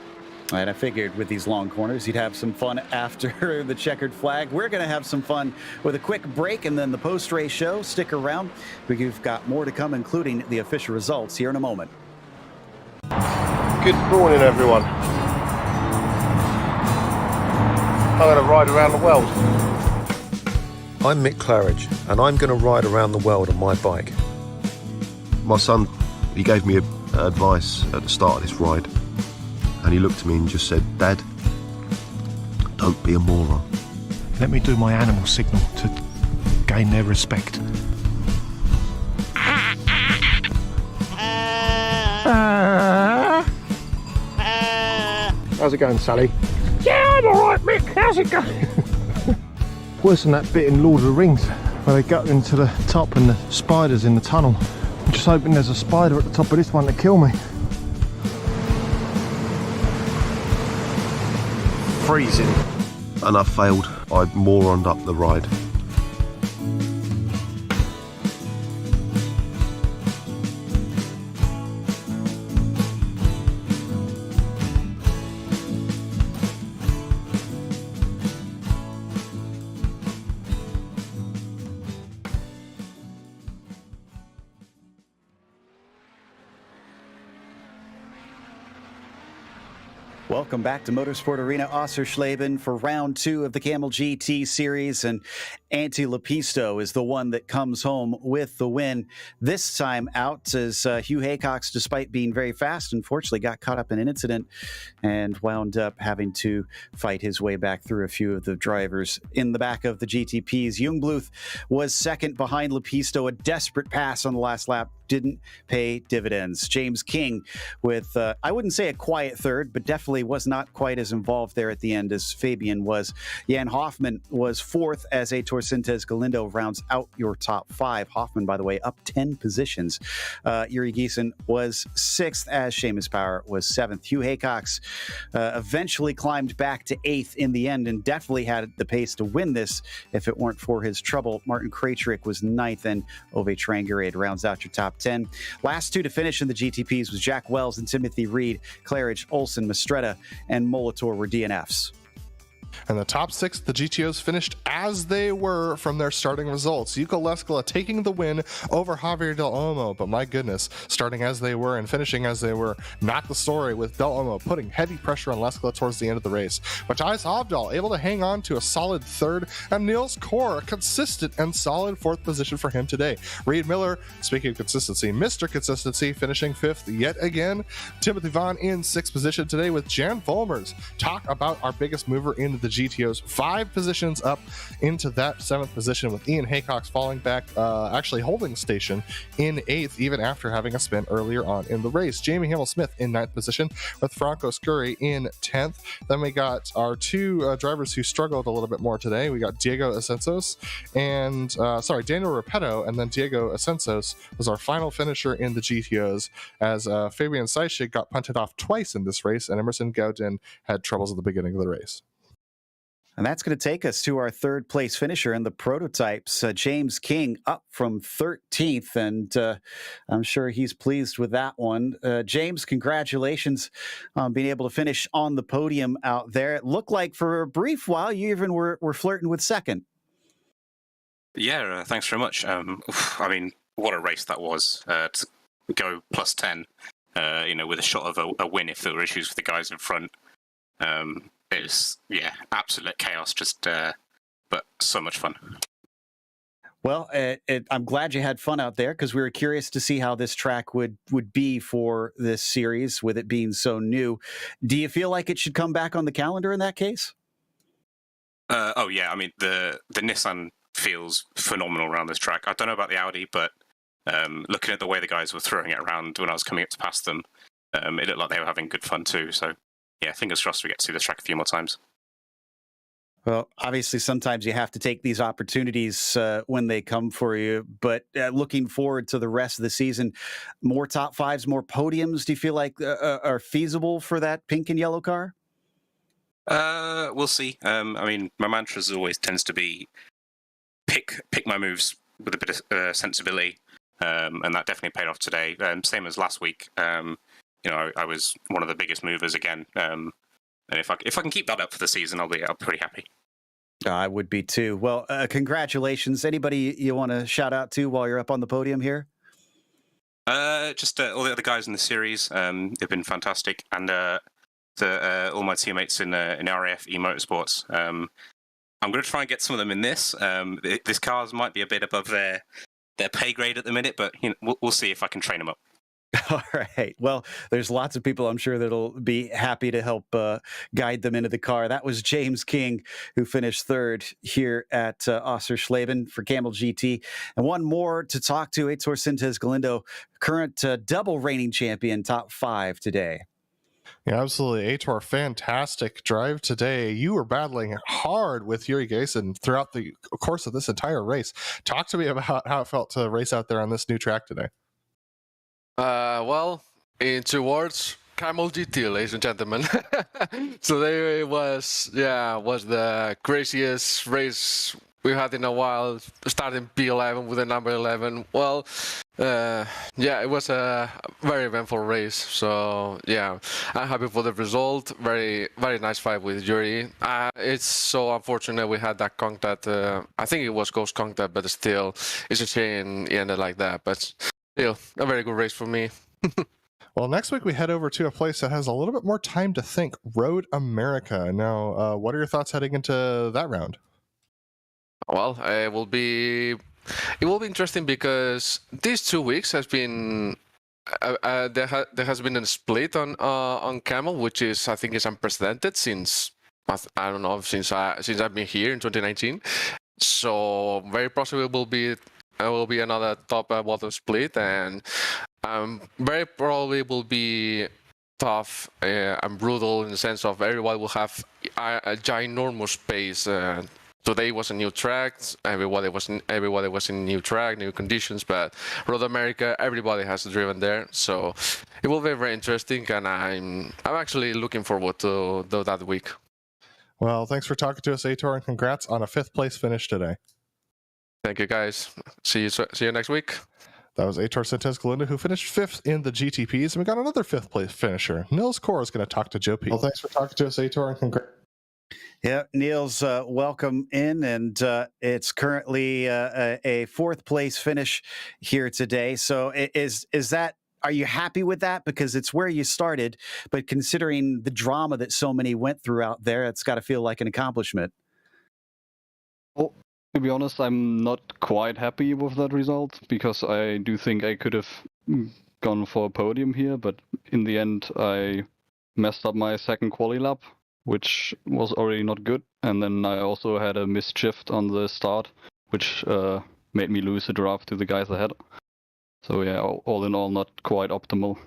And I figured with these long corners, you'd have some fun after the checkered flag. We're going to have some fun with a quick break and then the post-race show. Stick around. We've got more to come, including the official results here in a moment.
Good morning, everyone. I'm going to ride around the world.
I'm Mick Claridge, and I'm going to ride around the world on my bike.
My son, he gave me advice at the start of this ride, and he looked at me and just said, "Dad, don't be a moron."
Let me do my animal signal to gain their respect.
How's it going, Sally? Yeah, I'm alright, Mick. How's it going? Worse than that bit in Lord of the Rings where they go into the top and the spiders in the tunnel. I'm just hoping there's a spider at the top of this one to kill me. Freezing.
And I failed. I moroned up the ride.
Welcome back to Motorsport Arena Oschersleben for round 2 of the Camel GT series, and Antti Lepisto is the one that comes home with the win this time out, as Hugh Haycox, despite being very fast, unfortunately got caught up in an incident and wound up having to fight his way back through a few of the drivers in the back of the GTPs. Jungbluth was second behind Lepisto. A desperate pass on the last lap didn't pay dividends. James King with, I wouldn't say a quiet third, but definitely was not quite as involved there at the end as Fabian was. Jan Hoffman was 4th as Heitor Sintes Galindo rounds out your top 5. Hoffman, by the way, up 10 positions. Yuri Giesen was 6th as Seamus Power was 7th. Hugh Haycox eventually climbed back to 8th in the end and definitely had the pace to win this if it weren't for his trouble. Martin Krajcik was 9th, and Ove Trangerade rounds out your top 10. Last 2 to finish in the GTPs was Jack Wells and Timothy Reed. Claridge, Olsen, Mistretta, and Molitor were DNFs.
And the top 6, the GTOs finished as they were from their starting results. Yuka Leskala taking the win over Javier Del Olmo, but my goodness, starting as they were and finishing as they were, not the story, with Del Olmo putting heavy pressure on Leskala towards the end of the race. Matthijs Avdal able to hang on to a solid 3rd, and Niels Kor, a consistent and solid 4th position for him today. Reed Miller, speaking of consistency, Mr. Consistency, finishing 5th yet again. Timothy Vaughn in 6th position today with Jan Volmers. Talk about our biggest mover into the GTOs, 5 positions up into that 7th position, with Ian Haycox falling back, actually holding station in 8th, even after having a spin earlier on in the race. Jamie Hamill-Smith in 9th position, with Franco Scurry in 10th. Then we got our 2 drivers who struggled a little bit more today. We got Diego Asensos and, Daniel Repetto, and then Diego Asensos was our final finisher in the GTOs, as Fabian Seischig got punted off twice in this race, and Emerson Gaudin had troubles at the beginning of the race.
And that's going to take us to our 3rd place finisher in the prototypes. James King up from 13th, and I'm sure he's pleased with that one. James, congratulations on being able to finish on the podium out there. It looked like for a brief while you even were flirting with 2nd.
Yeah, thanks very much. I mean, what a race that was. To go plus 10, with a shot of a win if there were issues with the guys in front. It was, absolute chaos, but so much fun.
Well, I'm glad you had fun out there because we were curious to see how this track would be for this series with it being so new. Do you feel like it should come back on the calendar in that case?
Oh yeah, I mean the Nissan feels phenomenal around this track. I don't know about the Audi, but looking at the way the guys were throwing it around when I was coming up to pass them, it looked like they were having good fun too. So yeah, fingers crossed we get to see this track a few more times.
Well, obviously, sometimes you have to take these opportunities when they come for you. But looking forward to the rest of the season, more top fives, more podiums. Do you feel like are feasible for that pink and yellow car?
We'll see. I mean, my mantra always tends to be pick my moves with a bit of sensibility, and that definitely paid off today. Same as last week. I was one of the biggest movers again. And if I can keep that up for the season, I'll be pretty happy.
I would be too. Well, congratulations. Anybody you want to shout out to while you're up on the podium here?
Just all the other guys in the series. They've been fantastic, and all my teammates in RAF eMotorsports. I'm going to try and get some of them in this. This cars might be a bit above their pay grade at the minute, but we'll see if I can train them up.
All right. Well, there's lots of people I'm sure that'll be happy to help guide them into the car. That was James King, who finished third here at Oschersleben for Camel GT. And one more to talk to, Heitor Sintes Galindo, current double reigning champion, top 5 today.
Yeah, absolutely. Heitor, fantastic drive today. You were battling hard with Yuri Gayson throughout the course of this entire race. Talk to me about how it felt to race out there on this new track today.
Well, in 2 words, Kamel GT, ladies and gentlemen. Today was the craziest race we had in a while, starting P11 with the number 11. Well, it was a very eventful race. So yeah, I'm happy for the result. Very, very nice fight with Yuri. It's so unfortunate we had that contact. I think it was ghost contact, but still, it's a shame it ended like that. But still, a very good race for me.
Well, next week we head over to a place that has a little bit more time to think, Road America. Now, what are your thoughts heading into that round?
Well, it will be interesting because these 2 weeks has been there has been a split on Camel, which I think is unprecedented since I don't know since I've been here in 2019. So very possibly will be another top bottom split, and very probably will be tough and brutal in the sense of everybody will have a ginormous pace. Today was a new track. Everybody was in new track, new conditions. But Road America, everybody has driven there, so it will be very interesting. And I'm actually looking forward to that week.
Well, thanks for talking to us, Heitor, and congrats on a 5th place finish today.
Thank you, guys. See you next week.
That was Heitor Sintes Galindo, who finished 5th in the GTPs, and we got another 5th place finisher. Nils Kor is going to talk to Joe P. Well, thanks for talking to us, Heitor, and congrats.
Yeah, Niels, welcome in, and it's currently a 4th place finish here today. So is that, are you happy with that? Because it's where you started, but considering the drama that so many went through out there, it's got to feel like an accomplishment.
Well, to be honest, I'm not quite happy with that result, because I do think I could have gone for a podium here, but in the end I messed up my second quali lap, which was already not good. And then I also had a missed shift on the start, which made me lose the draft to the guys ahead. So yeah, all in all, not quite optimal.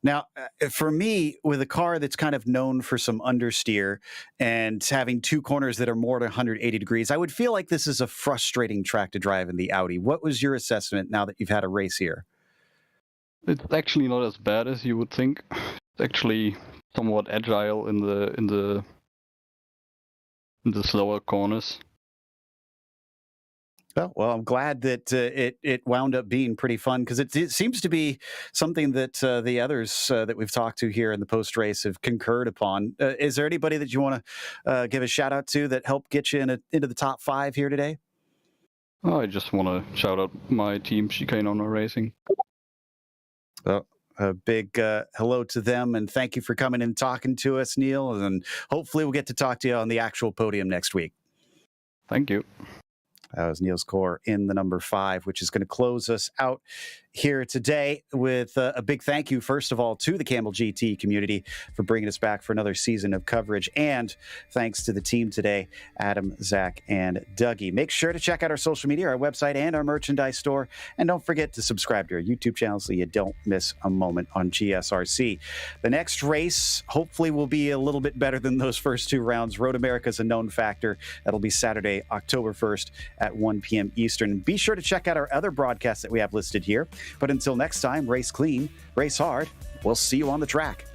Now, for me, with a car that's kind of known for some understeer and having 2 corners that are more than 180 degrees, I would feel like this is a frustrating track to drive in the Audi. What was your assessment now that you've had a race here?
It's actually not as bad as you would think. It's actually somewhat agile in the slower corners.
Oh, well, I'm glad that it wound up being pretty fun, because it seems to be something that the others that we've talked to here in the post-race have concurred upon. Is there anybody that you want to give a shout out to that helped get you into the top 5 here today?
I just want to shout out my team, Chicane on iRacing.
Well, a big hello to them, and thank you for coming and talking to us, Neil. And hopefully we'll get to talk to you on the actual podium next week.
Thank you.
That was Niels Core in the number 5, which is going to close us out here today with a big thank you, first of all, to the Camel GT community for bringing us back for another season of coverage. And thanks to the team today, Adam, Zach, and Dougie. Make sure to check out our social media, our website, and our merchandise store. And don't forget to subscribe to our YouTube channel so you don't miss a moment on GSRC. The next race hopefully will be a little bit better than those first 2 rounds. Road America is a known factor. That'll be Saturday, October 1st at 1 p.m. Eastern. Be sure to check out our other broadcasts that we have listed here. But until next time, race clean, race hard. We'll see you on the track.